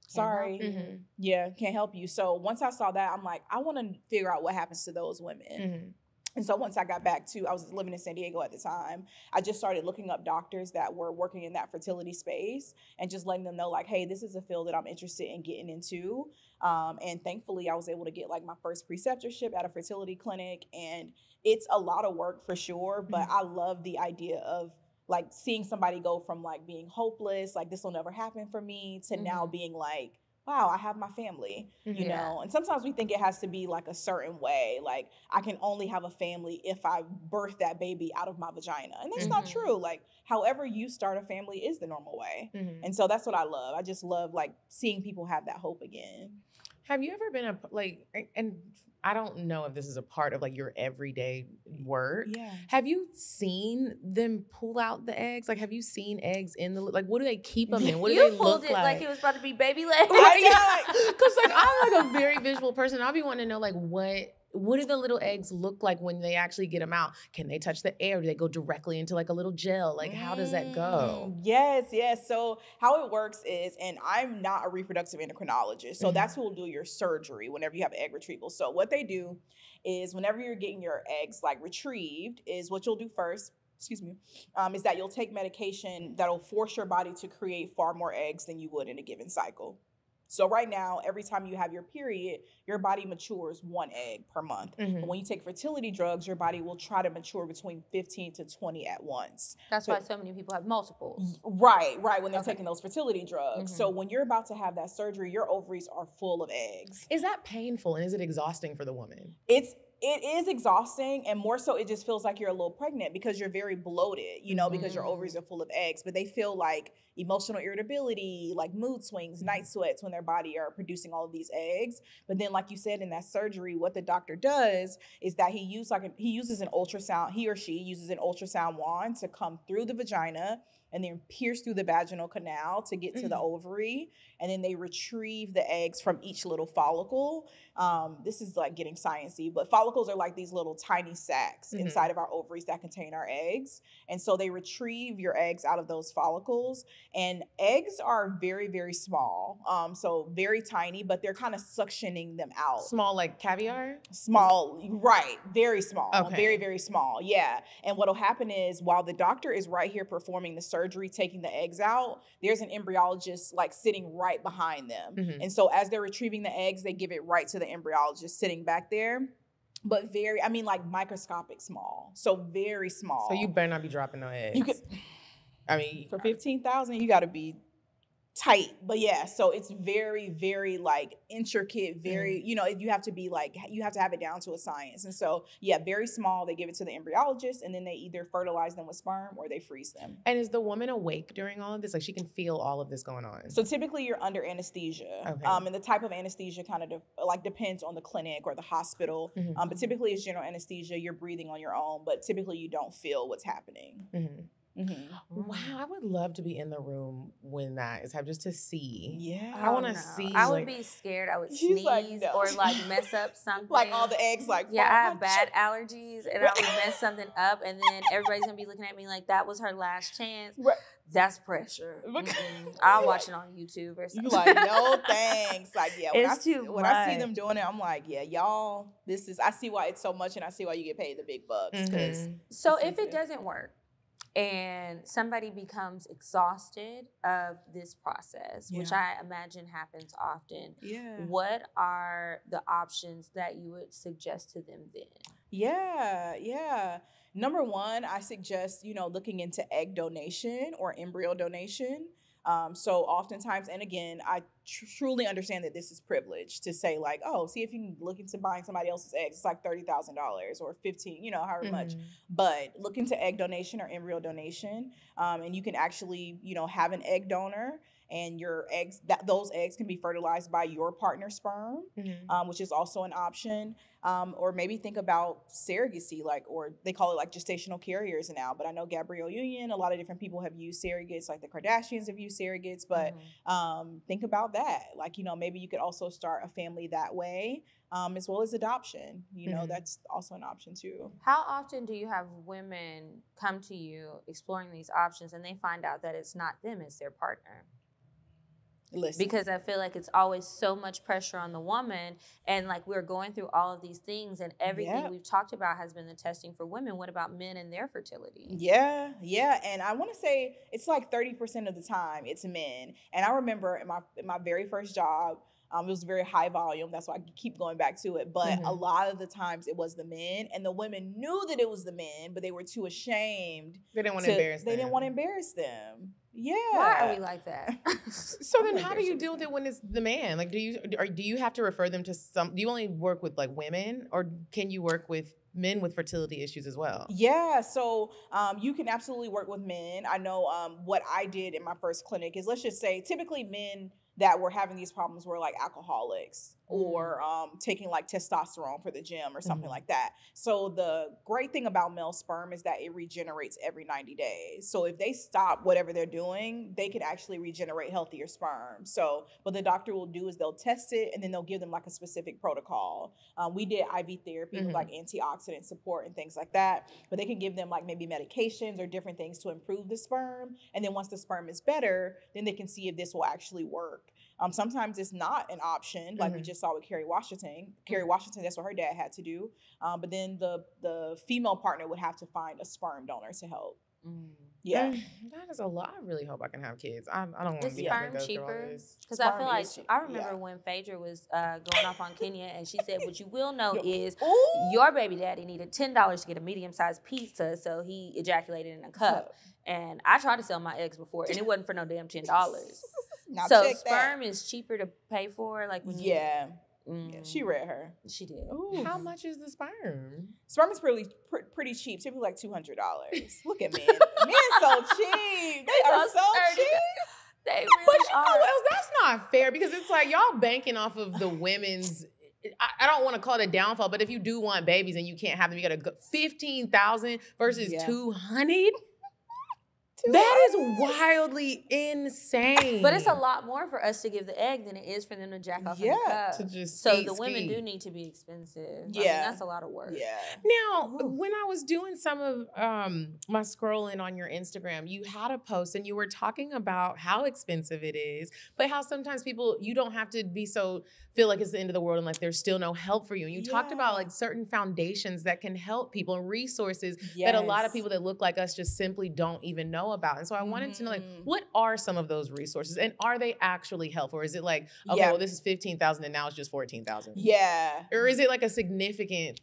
sorry. Can't help you. So once I saw that, I'm like, I want to figure out what happens to those women. And so once I got back I was living in San Diego at the time, I just started looking up doctors that were working in that fertility space and just letting them know like, hey, this is a field that I'm interested in getting into. And thankfully I was able to get like my first preceptorship at a fertility clinic. And it's a lot of work for sure, but I love the idea of like seeing somebody go from like being hopeless, like this will never happen for me, to now being like, wow, I have my family, you know? And sometimes we think it has to be like a certain way. Like I can only have a family if I birth that baby out of my vagina. And that's not true. Like however you start a family is the normal way. And so that's what I love. I just love like seeing people have that hope again. Have you ever been and I don't know if this is a part of like your everyday work. Yeah. Have you seen them pull out the eggs? Like, have you seen eggs in the, like, what do they keep them in? What do they look like? You pulled it like it was about to be baby legs. Because like I'm like a very visual person. I'll be wanting to know like what do the little eggs look like when they actually get them out? Can they touch the air? Do they go directly into like a little gel? Like how does that go? Yes. So how it works is, and I'm not a reproductive endocrinologist, so that's who will do your surgery whenever you have egg retrieval. So what they do is whenever you're getting your eggs like retrieved is what you'll do first, is that you'll take medication that'll force your body to create far more eggs than you would in a given cycle. So right now, every time you have your period, your body matures 1 egg per month. But when you take fertility drugs, your body will try to mature between 15 to 20 at once. That's why so many people have multiples. Right, when they're taking those fertility drugs. So when you're about to have that surgery, your ovaries are full of eggs. Is that painful and is it exhausting for the woman? It is exhausting, and more so it just feels like you're a little pregnant because you're very bloated, you know, because your ovaries are full of eggs, but they feel like emotional irritability, like mood swings, night sweats when their body are producing all of these eggs. But then like you said, in that surgery, what the doctor does is that he uses an ultrasound, he or she uses an ultrasound wand to come through the vagina and then pierce through the vaginal canal to get to the ovary. And then they retrieve the eggs from each little follicle. This is like getting sciencey, but follicles are like these little tiny sacs inside of our ovaries that contain our eggs. And so they retrieve your eggs out of those follicles. And eggs are very, very small. So very tiny, but they're kind of suctioning them out. Small like caviar? Small, right. Very small. Okay. Very, very small. Yeah. And what'll happen is while the doctor is right here performing the surgery, taking the eggs out, there's an embryologist like sitting right behind them. And so as they're retrieving the eggs, they give it right to the embryologist sitting back there. But like microscopic small. So very small. So you better not be dropping no eggs. For 15,000, you got to be tight. But yeah, so it's very, very like intricate, very, you know, you have to have it down to a science. And so, yeah, very small. They give it to the embryologist and then they either fertilize them with sperm or they freeze them. And is the woman awake during all of this? Like she can feel all of this going on? So typically you're under anesthesia. Okay. And the type of anesthesia kind of depends on the clinic or the hospital. But typically it's general anesthesia. You're breathing on your own, but typically you don't feel what's happening. Wow, I would love to be in the room when that is happening, just to see. Yeah, I want to see. I would be scared. I would sneeze or like mess up something. Like all the eggs, like I have bad allergies, and I would mess something up, and then everybody's gonna be looking at me like that was her last chance. Right. That's pressure. I'll watch it on YouTube or something. You like, no thanks. Like, yeah, when I see them doing it, I'm like, yeah, y'all, I see why it's so much, and I see why you get paid the big bucks. So if it doesn't work, and somebody becomes exhausted of this process, which I imagine happens often. Yeah. What are the options that you would suggest to them then? Yeah. Number one, I suggest, looking into egg donation or embryo donation. So oftentimes, and again, I truly understand that this is privilege to say like, oh, see if you can look into buying somebody else's eggs. It's like $30,000 or $15,000, however much. But look into egg donation or embryo donation, and you can actually, have an egg donor. And your eggs, those eggs can be fertilized by your partner's sperm, which is also an option. Or maybe think about surrogacy, or they call it like gestational carriers now. But I know Gabrielle Union, a lot of different people have used surrogates, like the Kardashians have used surrogates. But think about that. Maybe you could also start a family that way, as well as adoption. That's also an option too. How often do you have women come to you exploring these options and they find out that it's not them, it's their partner? Listen. Because I feel like it's always so much pressure on the woman, and like we're going through all of these things, and everything we've talked about has been the testing for women. What about men and their fertility? Yeah, and I want to say it's like 30% of the time it's men. And I remember in my very first job, it was very high volume. That's why I keep going back to it. But a lot of the times it was the men, and the women knew that it was the men, but they were too ashamed. They didn't want to embarrass them. They didn't want to embarrass them. Yeah. Why are we like that? So then how do you deal with it when it's the man? Like, do you have to refer them to do you only work with like women, or can you work with men with fertility issues as well? Yeah, so you can absolutely work with men. I know what I did in my first clinic is, let's just say, typically men that were having these problems were like alcoholics or taking like testosterone for the gym or something like that. So the great thing about male sperm is that it regenerates every 90 days. So if they stop whatever they're doing, they could actually regenerate healthier sperm. So what the doctor will do is they'll test it, and then they'll give them like a specific protocol. We did IV therapy with like antioxidant support and things like that, but they can give them like maybe medications or different things to improve the sperm. And then once the sperm is better, then they can see if this will actually work. Sometimes it's not an option, like we just saw with Kerry Washington. Kerry Washington, that's what her dad had to do. But then the female partner would have to find a sperm donor to help. Yeah. That is a lot. I really hope I can have kids. I don't want to be sperm cheaper? Because I feel like I remember when Phaedra was going off on Kenya, and she said, what you will know is your baby daddy needed $10 to get a medium-sized pizza, so he ejaculated in a cup. And I tried to sell my eggs before, and it wasn't for no damn $10. Now so sperm is cheaper to pay for, like when yeah, she read her. She did. Ooh. How much is the sperm? Sperm is pretty cheap, typically like $200. Look at men. Men so cheap. They are so cheap. They really but you know what else? That's not fair, because it's like y'all banking off of the women's. I don't want to call it a downfall, but if you do want babies and you can't have them, you got to go 15,000 versus 200. That is wildly insane. But it's a lot more for us to give the egg than it is for them to jack off in the cup. To just so the women do need to be expensive. Yeah. I mean, that's a lot of work. Yeah. Now, when I was doing some of my scrolling on your Instagram, you had a post and you were talking about how expensive it is, but how sometimes people, you don't have to be feel like it's the end of the world and like there's still no help for you. And you talked about like certain foundations that can help people and resources that a lot of people that look like us just simply don't even know about. And so I wanted to know, like, what are some of those resources, and are they actually helpful? Or is it like, okay, well, this is 15,000 and now it's just 14,000? Yeah. Or is it like a significant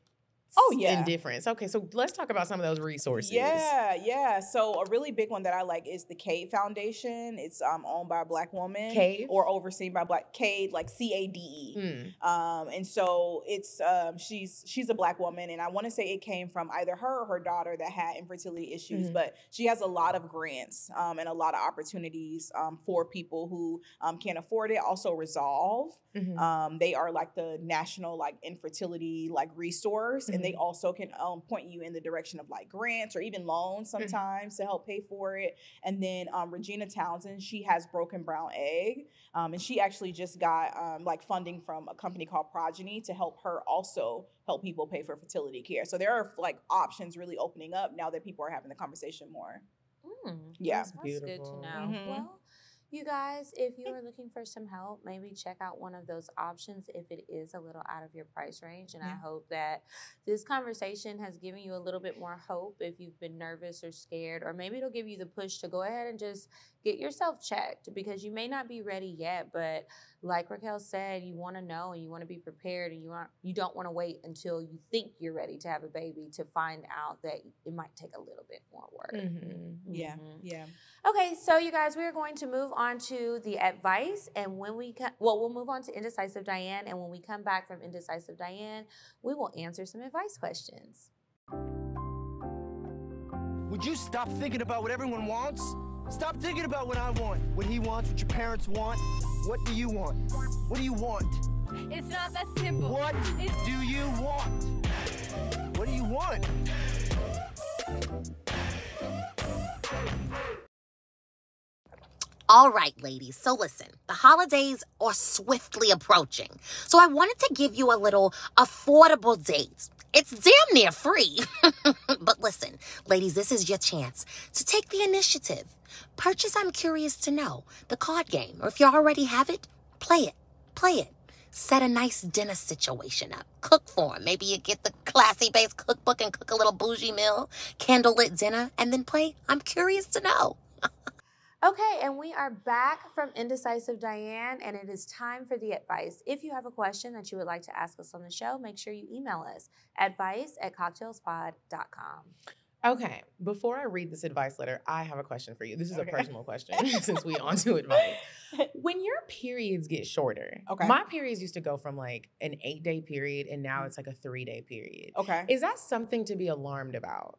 indifference? Okay, so let's talk about some of those resources. Yeah. So a really big one that I like is the CADE Foundation. It's owned by a Black woman. CADE? Or overseen by CADE, like CADE. And so it's she's a Black woman, and I want to say it came from either her or her daughter that had infertility issues, but she has a lot of grants and a lot of opportunities for people who can't afford it. Also Resolve. They are like the national like infertility like resource, and they also can point you in the direction of like grants or even loans sometimes to help pay for it. And then Regina Townsend, she has Broken Brown Egg, and she actually just got like funding from a company called Progeny to help her also help people pay for fertility care. So there are like options really opening up now that people are having the conversation more. That's good to know. Well, you guys, if you are looking for some help, maybe check out one of those options if it is a little out of your price range. And I hope that this conversation has given you a little bit more hope if you've been nervous or scared, or maybe it'll give you the push to go ahead and just get yourself checked, because you may not be ready yet, but like Raquel said, you want to know and you want to be prepared, and you don't want to wait until you think you're ready to have a baby to find out that it might take a little bit more work. Yeah. Okay, so you guys, we're going to move on to the advice, and when we'll move on to Indecisive Diane, and when we come back from Indecisive Diane, we will answer some advice questions. Would you stop thinking about what everyone wants? Stop thinking about what I want, what he wants, what your parents want. What do you want? What do you want? It's not that simple. What do you want? What do you want? All right, ladies, so listen, the holidays are swiftly approaching. So I wanted to give you a little affordable date. It's damn near free. But listen, ladies, this is your chance to take the initiative. Purchase I'm Curious to Know, the card game. Or if you already have it, play it. Play it. Set a nice dinner situation up. Cook for 'em. Maybe you get the classy-based cookbook and cook a little bougie meal, candlelit dinner, and then play I'm Curious to Know. Okay, and we are back from Indecisive Diane, and it is time for the advice. If you have a question that you would like to ask us on the show, make sure you email us, advice@cocktailspod.com. Okay, before I read this advice letter, I have a question for you. This is a personal question since we on to advice. When your periods get shorter, my periods used to go from like an 8-day period and now it's like a 3-day period. Okay. Is that something to be alarmed about?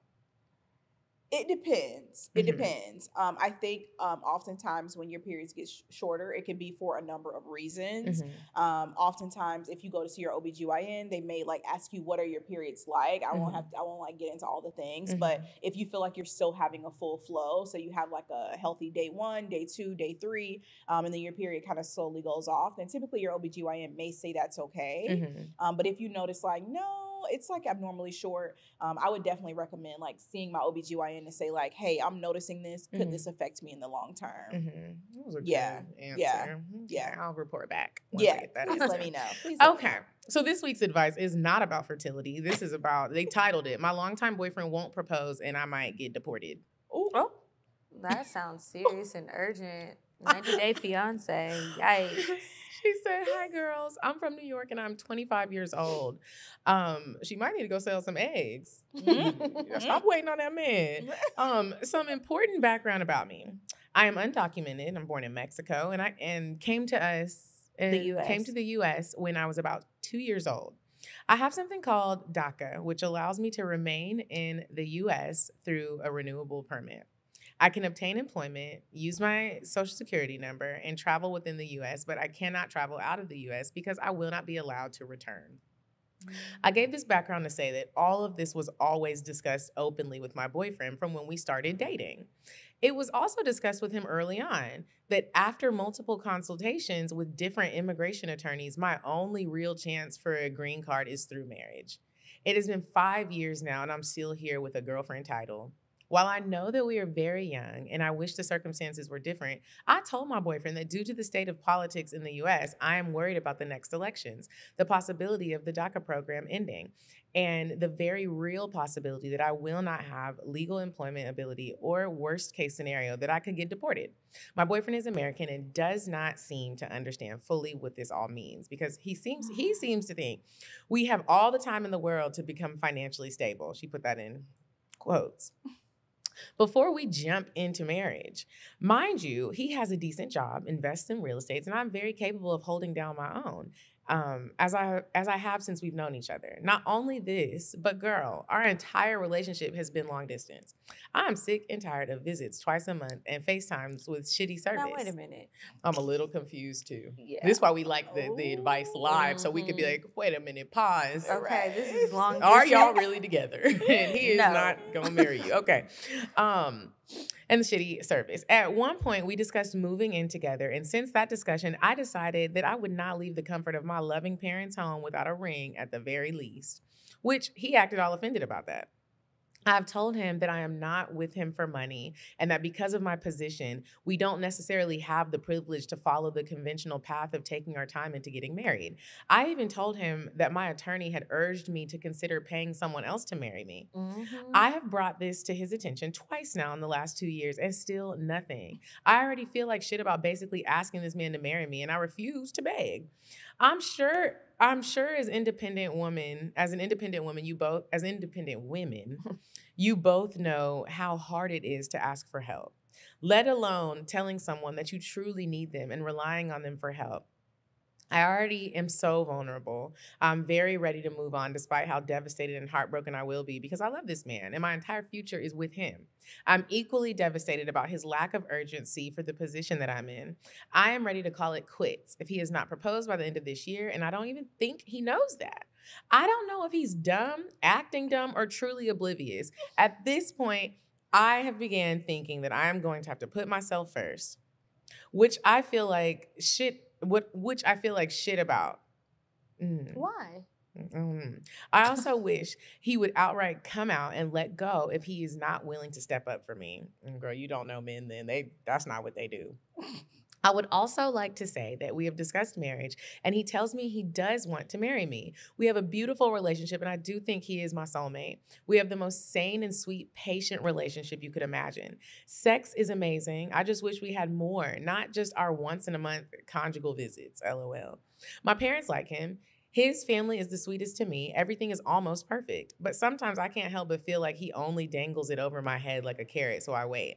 It depends. It depends. I think oftentimes when your periods get shorter, it can be for a number of reasons. Oftentimes, if you go to see your OBGYN, they may like ask you, what are your periods like? I won't like get into all the things, but if you feel like you're still having a full flow, so you have like a healthy day 1, day 2, day 3, and then your period kind of slowly goes off, then typically your OBGYN may say that's okay. But if you notice like, no, it's like abnormally short, I would definitely recommend like seeing my OBGYN to say like, hey, I'm noticing this. Could this affect me in the long term? That was a good answer. Yeah. I'll report back. Once I get that please answer. let me know. Okay. So this week's advice is not about fertility. This is about, they titled it, My Longtime Boyfriend Won't Propose and I Might Get Deported. Oh, that sounds serious and urgent. 90-day fiance. Yikes. She said, hi, girls. I'm from New York and I'm 25 years old. She might need to go sell some eggs. Stop waiting on that man. Some important background about me. I am undocumented. I'm born in Mexico and came to the U.S. when I was about 2 years old. I have something called DACA, which allows me to remain in the U.S. through a renewable permit. I can obtain employment, use my social security number, and travel within the U.S., but I cannot travel out of the U.S. because I will not be allowed to return. I gave this background to say that all of this was always discussed openly with my boyfriend from when we started dating. It was also discussed with him early on that after multiple consultations with different immigration attorneys, my only real chance for a green card is through marriage. It has been 5 years now, and I'm still here with a girlfriend title. While I know that we are very young and I wish the circumstances were different, I told my boyfriend that due to the state of politics in the U.S., I am worried about the next elections, the possibility of the DACA program ending, and the very real possibility that I will not have legal employment ability or worst case scenario that I could get deported. My boyfriend is American and does not seem to understand fully what this all means because he seems to think we have all the time in the world to become financially stable. She put that in quotes. Before we jump into marriage. Mind you, he has a decent job, invests in real estate, and I'm very capable of holding down my own. As I have since we've known each other. Not only this, but girl, our entire relationship has been long distance. I'm sick and tired of visits twice a month and FaceTimes with shitty service. Now, wait a minute. I'm a little confused too. Yeah. This is why we like the advice live, so we could be like, wait a minute, pause. Okay, this is long distance. Are y'all really together? And he is not gonna marry you. Okay. And the shitty service. At one point, we discussed moving in together, and since that discussion, I decided that I would not leave the comfort of my loving parents' home without a ring at the very least, which he acted all offended about that. I've told him that I am not with him for money and that because of my position, we don't necessarily have the privilege to follow the conventional path of taking our time into getting married. I even told him that my attorney had urged me to consider paying someone else to marry me. I have brought this to his attention twice now in the last 2 years and still nothing. I already feel like shit about basically asking this man to marry me and I refuse to beg. I'm sure as an independent woman, you both know how hard it is to ask for help, let alone telling someone that you truly need them and relying on them for help. I already am so vulnerable. I'm very ready to move on despite how devastated and heartbroken I will be because I love this man and my entire future is with him. I'm equally devastated about his lack of urgency for the position that I'm in. I am ready to call it quits if he has not proposed by the end of this year, and I don't even think he knows that. I don't know if he's dumb, acting dumb, or truly oblivious. At this point, I have began thinking that I am going to have to put myself first, which I feel like shit about. Why? I also wish he would outright come out and let go if he is not willing to step up for me. And girl, you don't know men then. That's not what they do. I would also like to say that we have discussed marriage, and he tells me he does want to marry me. We have a beautiful relationship, and I do think he is my soulmate. We have the most sane and sweet, patient relationship you could imagine. Sex is amazing. I just wish we had more, not just our once-in-a-month conjugal visits, LOL. My parents like him. His family is the sweetest to me. Everything is almost perfect. But sometimes I can't help but feel like he only dangles it over my head like a carrot, so I wait.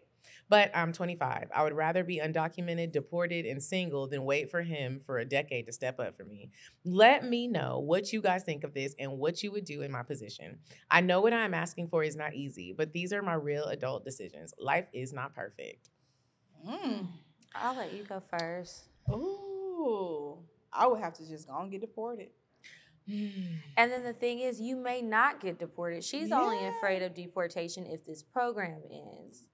But I'm 25. I would rather be undocumented, deported, and single than wait for him for a decade to step up for me. Let me know what you guys think of this and what you would do in my position. I know what I'm asking for is not easy, but these are my real adult decisions. Life is not perfect. I'll let you go first. Ooh, I would have to just go and get deported. And then the thing is, you may not get deported. She's only afraid of deportation if this program ends.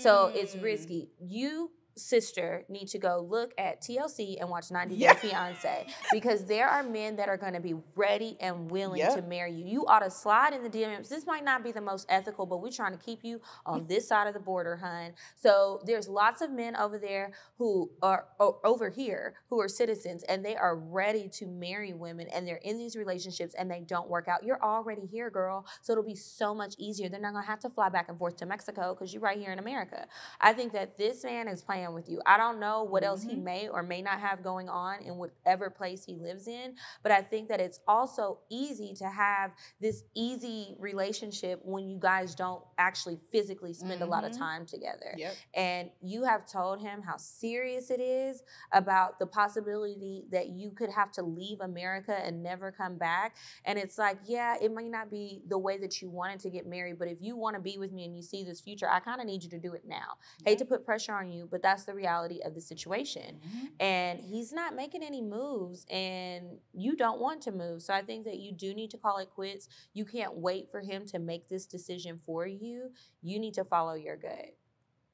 So it's risky. You, sister, need to go look at TLC and watch 90 Day Fiance, because there are men that are going to be ready and willing to marry you. You ought to slide in the DMs. This might not be the most ethical, but we're trying to keep you on this side of the border, hun. So there's lots of men over there who are over here who are citizens, and they are ready to marry women, and they're in these relationships and they don't work out. You're already here, girl. So it'll be so much easier. They're not going to have to fly back and forth to Mexico because you're right here in America. I think that this man is playing with you. I don't know what else he may or may not have going on in whatever place he lives in, but I think that it's also easy to have this easy relationship when you guys don't actually physically spend a lot of time together. And you have told him how serious it is about the possibility that you could have to leave America and never come back. And it's like, yeah, it might not be the way that you wanted to get married, but if you want to be with me and you see this future, I kind of need you to do it now. Hate to put pressure on you, but that's the reality of the situation. And he's not making any moves, and you don't want to move. So I think that you do need to call it quits. You can't wait for him to make this decision for you. You need to follow your gut.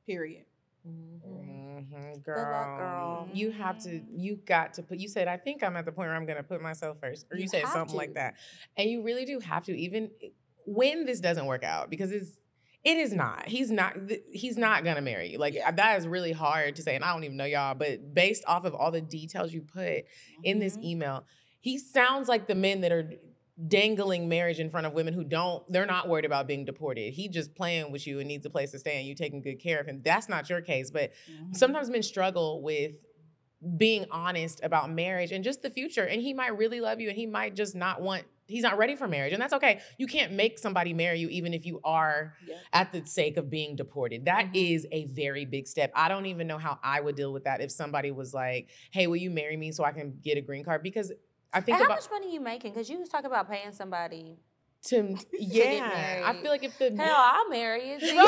Period. Girl, Good luck, girl. You got to put, you said, I think I'm at the point where I'm going to put myself first, or you said something like that. And you really do have to, even when this doesn't work out, because it is not. He's not going to marry you. Like, that is really hard to say, and I don't even know y'all, but based off of all the details you put in this email, he sounds like the men that are dangling marriage in front of women who they're not worried about being deported. He just playing with you and needs a place to stay, and you taking good care of him. That's not your case, but sometimes men struggle with being honest about marriage and just the future, and he might really love you, and he might just he's not ready for marriage, and that's okay. You can't make somebody marry you even if you are at the sake of being deported. That is a very big step. I don't even know how I would deal with that if somebody was like, hey, will you marry me so I can get a green card? Because I think how much money are you making? Because you was talking about paying somebody to get married. I feel like if I'll marry you.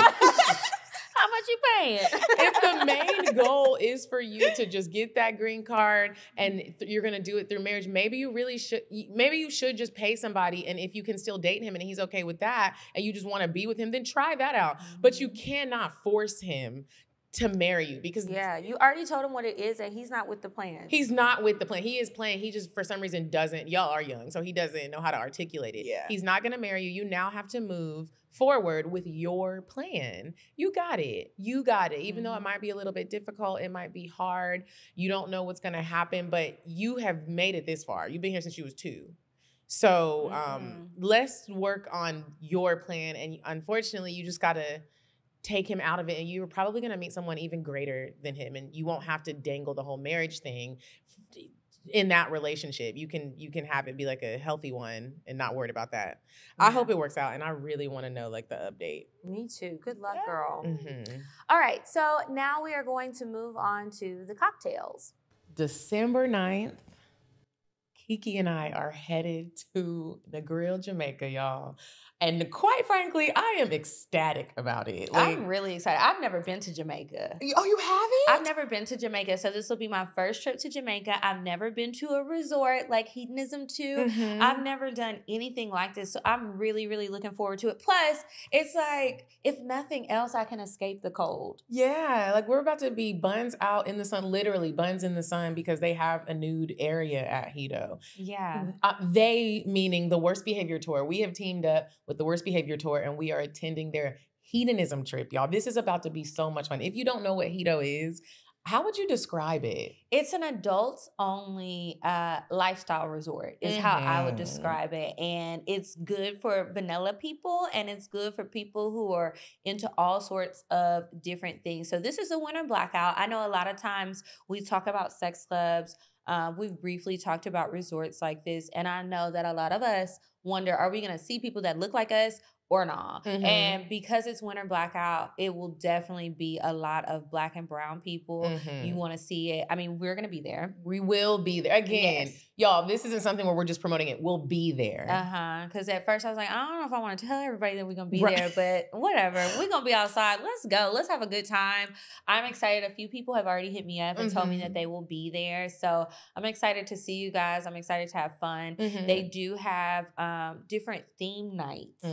How much you paying? If the main goal is for you to just get that green card and you're going to do it through marriage, maybe you should just pay somebody. And if you can still date him and he's okay with that and you just want to be with him, then try that out. But you cannot force him to marry you, because you already told him what it is, and he's not with the plan. He's not with the plan. He is playing. He just, for some reason, y'all are young, so he doesn't know how to articulate it. He's not going to marry you. You now have to move forward with your plan. You got it. Even though it might be a little bit difficult, it might be hard. You don't know what's going to happen, but you have made it this far. You've been here since you was 2. So let's work on your plan. And unfortunately, you just got to take him out of it, and you're probably going to meet someone even greater than him, and you won't have to dangle the whole marriage thing in that relationship. You can have it be like a healthy one and not worried about that. I hope it works out, and I really want to know like the update. Me too. Good luck, girl. All right, so now we are going to move on to the cocktails. December 9th, Kiki and I are headed to the Grill Jamaica, y'all. And quite frankly, I am ecstatic about it. Like, I'm really excited. I've never been to Jamaica. oh, you haven't? I've never been to Jamaica, so this will be my first trip to Jamaica. I've never been to a resort like Hedonism II. I've never done anything like this, so I'm really, really looking forward to it. Plus, it's like, if nothing else, I can escape the cold. Yeah, like we're about to be buns out in the sun, literally buns in the sun, because they have a nude area at Hedo. Yeah. They, meaning the Worst Behavior Tour. We have teamed up with the Worst Behavior Tour, and we are attending their hedonism trip, y'all. This is about to be so much fun. If you don't know what Hedo is, how would you describe it? It's an adults-only lifestyle resort is how I would describe it. And it's good for vanilla people, and it's good for people who are into all sorts of different things. So this is a winter blackout. I know a lot of times we talk about sex clubs. We've briefly talked about resorts like this. And I know that a lot of us wonder, are we going to see people that look like us or not? And because it's winter blackout, it will definitely be a lot of Black and brown people. You want to see it. I mean, we're going to be there. We will be there. Again, y'all, this isn't something where we're just promoting it. We'll be there. Because at first I was like, I don't know if I want to tell everybody that we're going to be there, but whatever. We're going to be outside. Let's go. Let's have a good time. I'm excited. A few people have already hit me up and told me that they will be there. So I'm excited to see you guys. I'm excited to have fun. They do have different theme nights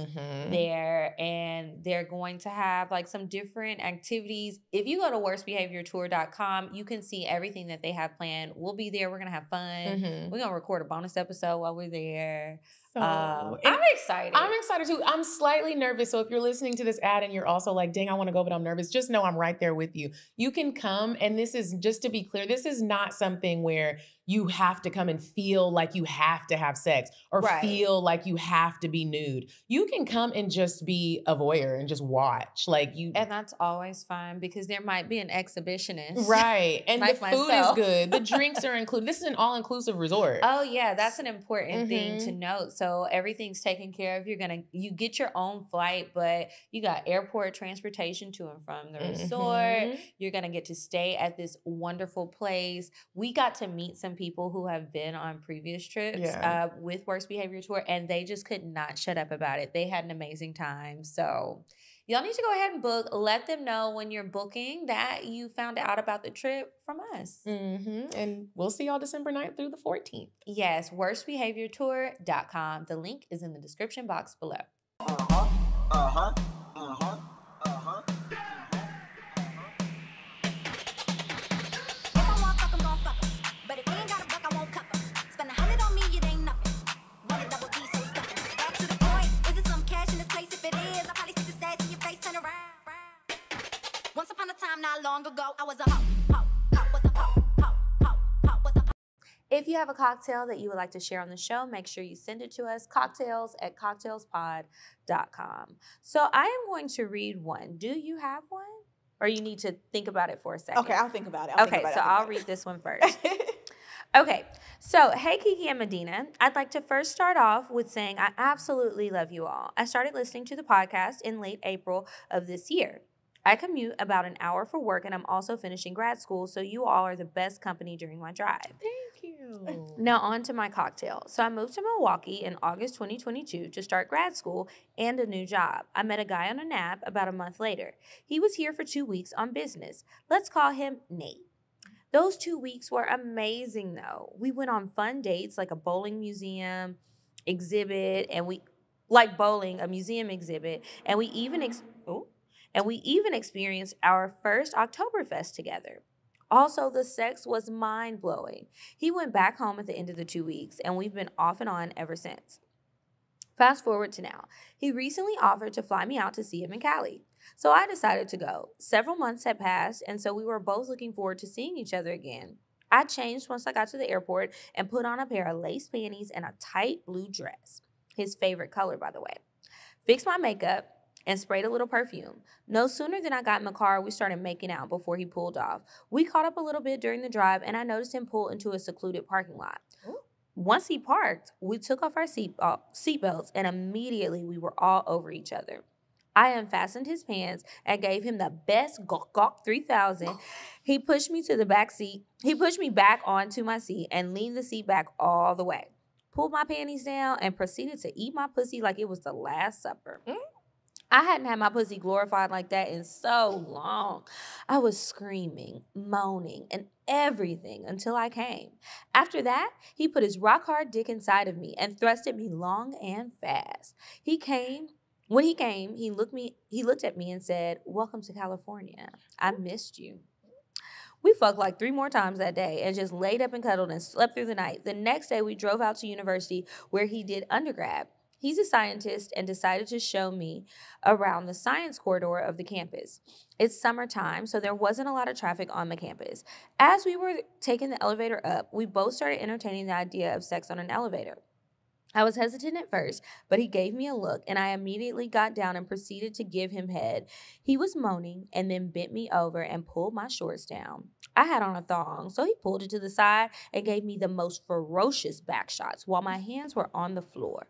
there, and they're going to have like some different activities. If you go to worstbehaviortour.com, you can see everything that they have planned. We'll be there. We're going to have fun. We're going to record a bonus episode while we're there. So I'm excited. I'm excited too. I'm slightly nervous. So if you're listening to this ad and you're also like, dang, I want to go, but I'm nervous, just know I'm right there with you. You can come. And this is, just to be clear, this is not something where you have to come and feel like you have to have sex or feel like you have to be nude. You can come and just be a voyeur and just watch. And that's always fun because there might be an exhibitionist. Right. And like the food myself. is good. The drinks are included. This is an all-inclusive resort. Oh yeah, that's an important thing to note. So everything's taken care of. You get your own flight, but you got airport transportation to and from the resort. You're gonna get to stay at this wonderful place. We got to meet some people who have been on previous trips with Worst Behavior Tour, and they just could not shut up about it. They had an amazing time. So y'all need to go ahead and book. Let them know when you're booking that you found out about the trip from us. And we'll see y'all December 9th through the 14th. Yes, worstbehaviortour.com. The link is in the description box below. Once upon a time, not long ago, I was a If you have a cocktail that you would like to share on the show, make sure you send it to us, CockTales@CockTalesPod.com. So I am going to read one. Do you have one? Or you need to think about it for a second? Okay, I'll think about it. I'll read this one first. Okay, so hey Kiki and Medinah, I'd like to first start off with saying I absolutely love you all. I started listening to the podcast in late April of this year. I commute about an hour for work, and I'm also finishing grad school, so you all are the best company during my drive. Thank you. Now on to my cocktail. So I moved to Milwaukee in August 2022 to start grad school and a new job. I met a guy on an app about a month later. He was here for 2 weeks on business. Let's call him Nate. Those 2 weeks were amazing, though. We went on fun dates like a bowling museum exhibit, and a museum exhibit, and we even experienced our first Oktoberfest together. Also, the sex was mind-blowing. He went back home at the end of the 2 weeks, and we've been off and on ever since. Fast forward to now. He recently offered to fly me out to see him in Cali. So I decided to go. Several months had passed, and so we were both looking forward to seeing each other again. I changed once I got to the airport and put on a pair of lace panties and a tight blue dress. His favorite color, by the way. Fixed my makeup and sprayed a little perfume. No sooner than I got in the car, we started making out before he pulled off. We caught up a little bit during the drive, and I noticed him pull into a secluded parking lot. Ooh. Once he parked, we took off our seatbelts, and immediately we were all over each other. I unfastened his pants and gave him the best Gawk 3000. He pushed me to the back seat. He pushed me back onto my seat and leaned the seat back all the way. pulled my panties down, and proceeded to eat my pussy like it was the Last Supper. I hadn't had my pussy glorified like that in so long. I was screaming, moaning, and everything until I came. After that, he put his rock-hard dick inside of me and thrusted me long and fast. When he came, he looked at me and said, "Welcome to California. I missed you." We fucked like 3 more times that day and just laid up and cuddled and slept through the night. The next day, we drove out to university where he did undergrad. He's a scientist and decided to show me around the science corridor of the campus. It's summertime, so there wasn't a lot of traffic on the campus. As we were taking the elevator up, we both started entertaining the idea of sex on an elevator. I was hesitant at first, but he gave me a look, and I immediately got down and proceeded to give him head. He was moaning and then bent me over and pulled my shorts down. I had on a thong, so he pulled it to the side and gave me the most ferocious back shots while my hands were on the floor.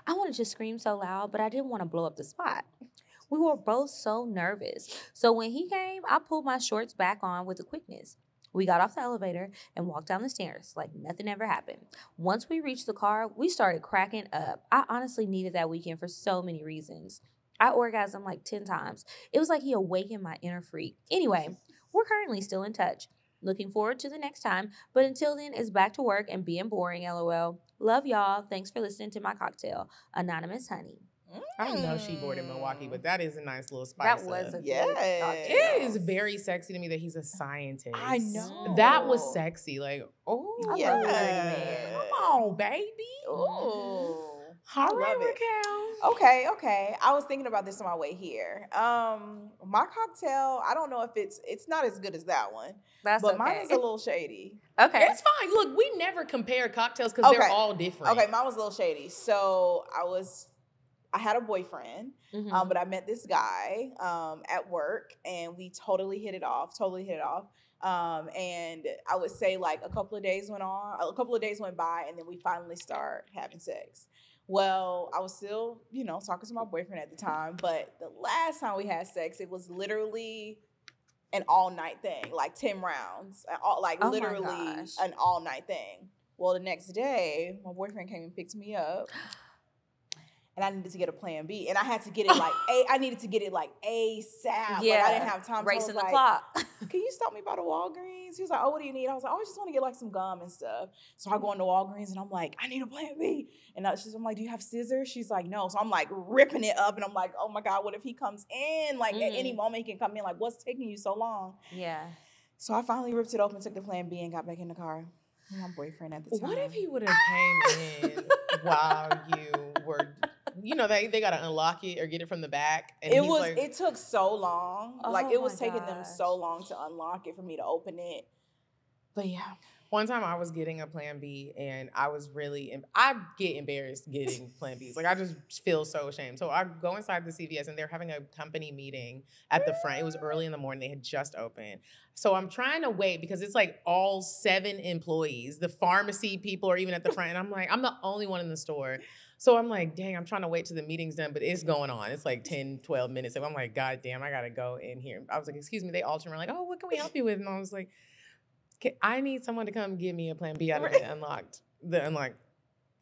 I wanted to scream so loud, but I didn't want to blow up the spot. We were both so nervous. So when he came, I pulled my shorts back on with a quickness. We got off the elevator and walked down the stairs like nothing ever happened. Once we reached the car, we started cracking up. I honestly needed that weekend for so many reasons. I orgasmed like 10 times. It was like he awakened my inner freak. Anyway, we're currently still in touch. Looking forward to the next time, but until then, it's back to work and being boring, LOL. Love y'all. Thanks for listening to my cocktail. Anonymous Honey. I don't know if she bored in Milwaukee, but that is a nice little spice. That was a good cocktail. It is very sexy to me that he's a scientist. I know. That was sexy. Like, oh, Yeah. come on, baby. Ooh. All right, Raquel. Okay. I was thinking about this on my way here. My cocktail, I don't know if it's not as good as that one. But mine is a little shady. Okay. It's fine. Look, we never compare cocktails because they're all different. Okay, mine was a little shady. So I had a boyfriend, but I met this guy at work, and we totally hit it off. And I would say like a couple of days went by, and then we finally start having sex. Well, I was still, talking to my boyfriend at the time, but the last time we had sex, it was literally an all-night thing, like 10 rounds, literally an all-night thing. Well, the next day, my boyfriend came and picked me up. And I needed to get a plan B. And I had to get it I needed to get it like ASAP. Yeah. Like I didn't have time. Racing the clock. Can you stop me by the Walgreens? He was like, oh, what do you need? I was like, oh, I just want to get like some gum and stuff. So I go into Walgreens and I'm like, I need a plan B. And I'm like, do you have scissors? She's like, no. So I'm like ripping it up and I'm like, oh my God, what if he comes in? Like at any moment he can come in. Like, what's taking you so long? Yeah. So I finally ripped it open, took the plan B and got back in the car. with my boyfriend at the time. What if he would have came in while you were... they got to unlock it or get it from the back. And it took so long. Oh it was taking them so long to unlock it for me to open it. But yeah. One time I was getting a Plan B and I get embarrassed getting Plan Bs. Like I just feel so ashamed. So I go inside the CVS and they're having a company meeting at the front. It was early in the morning. They had just opened. So I'm trying to wait because it's like all 7 employees. The pharmacy people are even at the front. And I'm like, I'm the only one in the store. So I'm like, dang, I'm trying to wait till the meeting's done, but it's going on. It's like 10, 12 minutes. So I'm like, God damn, I got to go in here. I was like, excuse me. They all turned around like, oh, what can we help you with? And I was like, I need someone to come give me a Plan B out of the unlocked.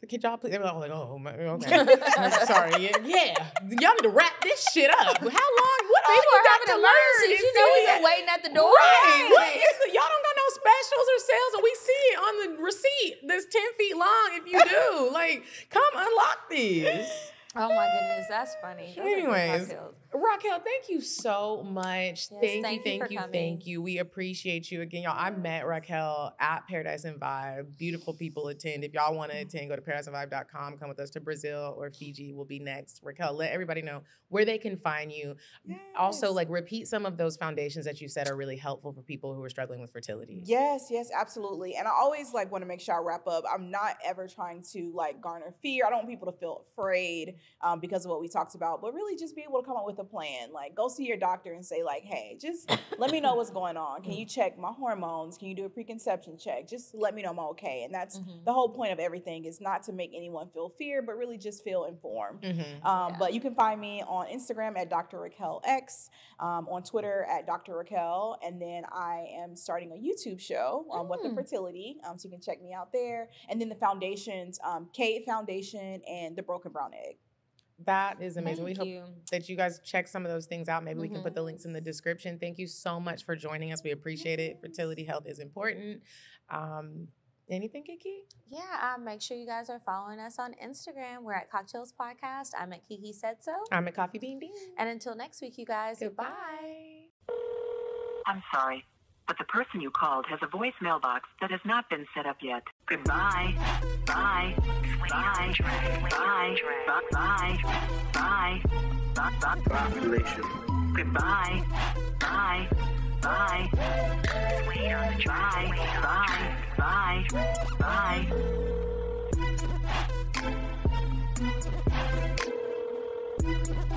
Could y'all please? They were all like, oh, okay. I'm sorry. Yeah. Y'all need to wrap this shit up. How long? What people are having emergencies? You know we've been waiting at the door. Right. Y'all don't got no specials or sales, and we see it on the receipt that's 10 feet long if you do. Like, come unlock these. Oh my goodness, that's funny. Anyways, Raquel, thank you so much. Yes, Thank you. We appreciate you again, y'all. I met Raquel at Paradise and Vibe. Beautiful people attend. If y'all want to attend, go to paradiseandvibe.com. Come with us to Brazil or Fiji. We'll be next. Raquel, let everybody know where they can find you. Yes. Also, repeat some of those foundations that you said are really helpful for people who are struggling with fertility. Yes, absolutely. And I always want to make sure I wrap up. I'm not ever trying to garner fear. I don't want people to feel afraid because of what we talked about, but really just be able to come up with a plan. Like, go see your doctor and say, like, hey, just let me know what's going on. Can you check my hormones? Can you do a preconception check? Just let me know I'm okay. And that's the whole point of everything, is not to make anyone feel fear, but really just feel informed. But you can find me on Instagram at drraquelxo, on Twitter at drraquel, and then I am starting a YouTube show on What the Fertility, so you can check me out there. And then the foundations, Kate Foundation and The Broken Brown Egg. That is amazing. We hope that you guys check some of those things out. Maybe we can put the links in the description. Thank you so much for joining us. We appreciate it. Fertility health is important. Anything, Kiki? Yeah, make sure you guys are following us on Instagram. We're at CockTales Podcast. I'm at Kiki Said So. I'm at Coffee Bean Bean. And until next week, you guys, goodbye. I'm sorry, but the person you called has a voicemail box that has not been set up yet. Goodbye. Bye. Bye. Bye. Bye. Bye. Bye. Population. Goodbye. Bye. Bye. Wait on the track. Bye. Bye. Bye.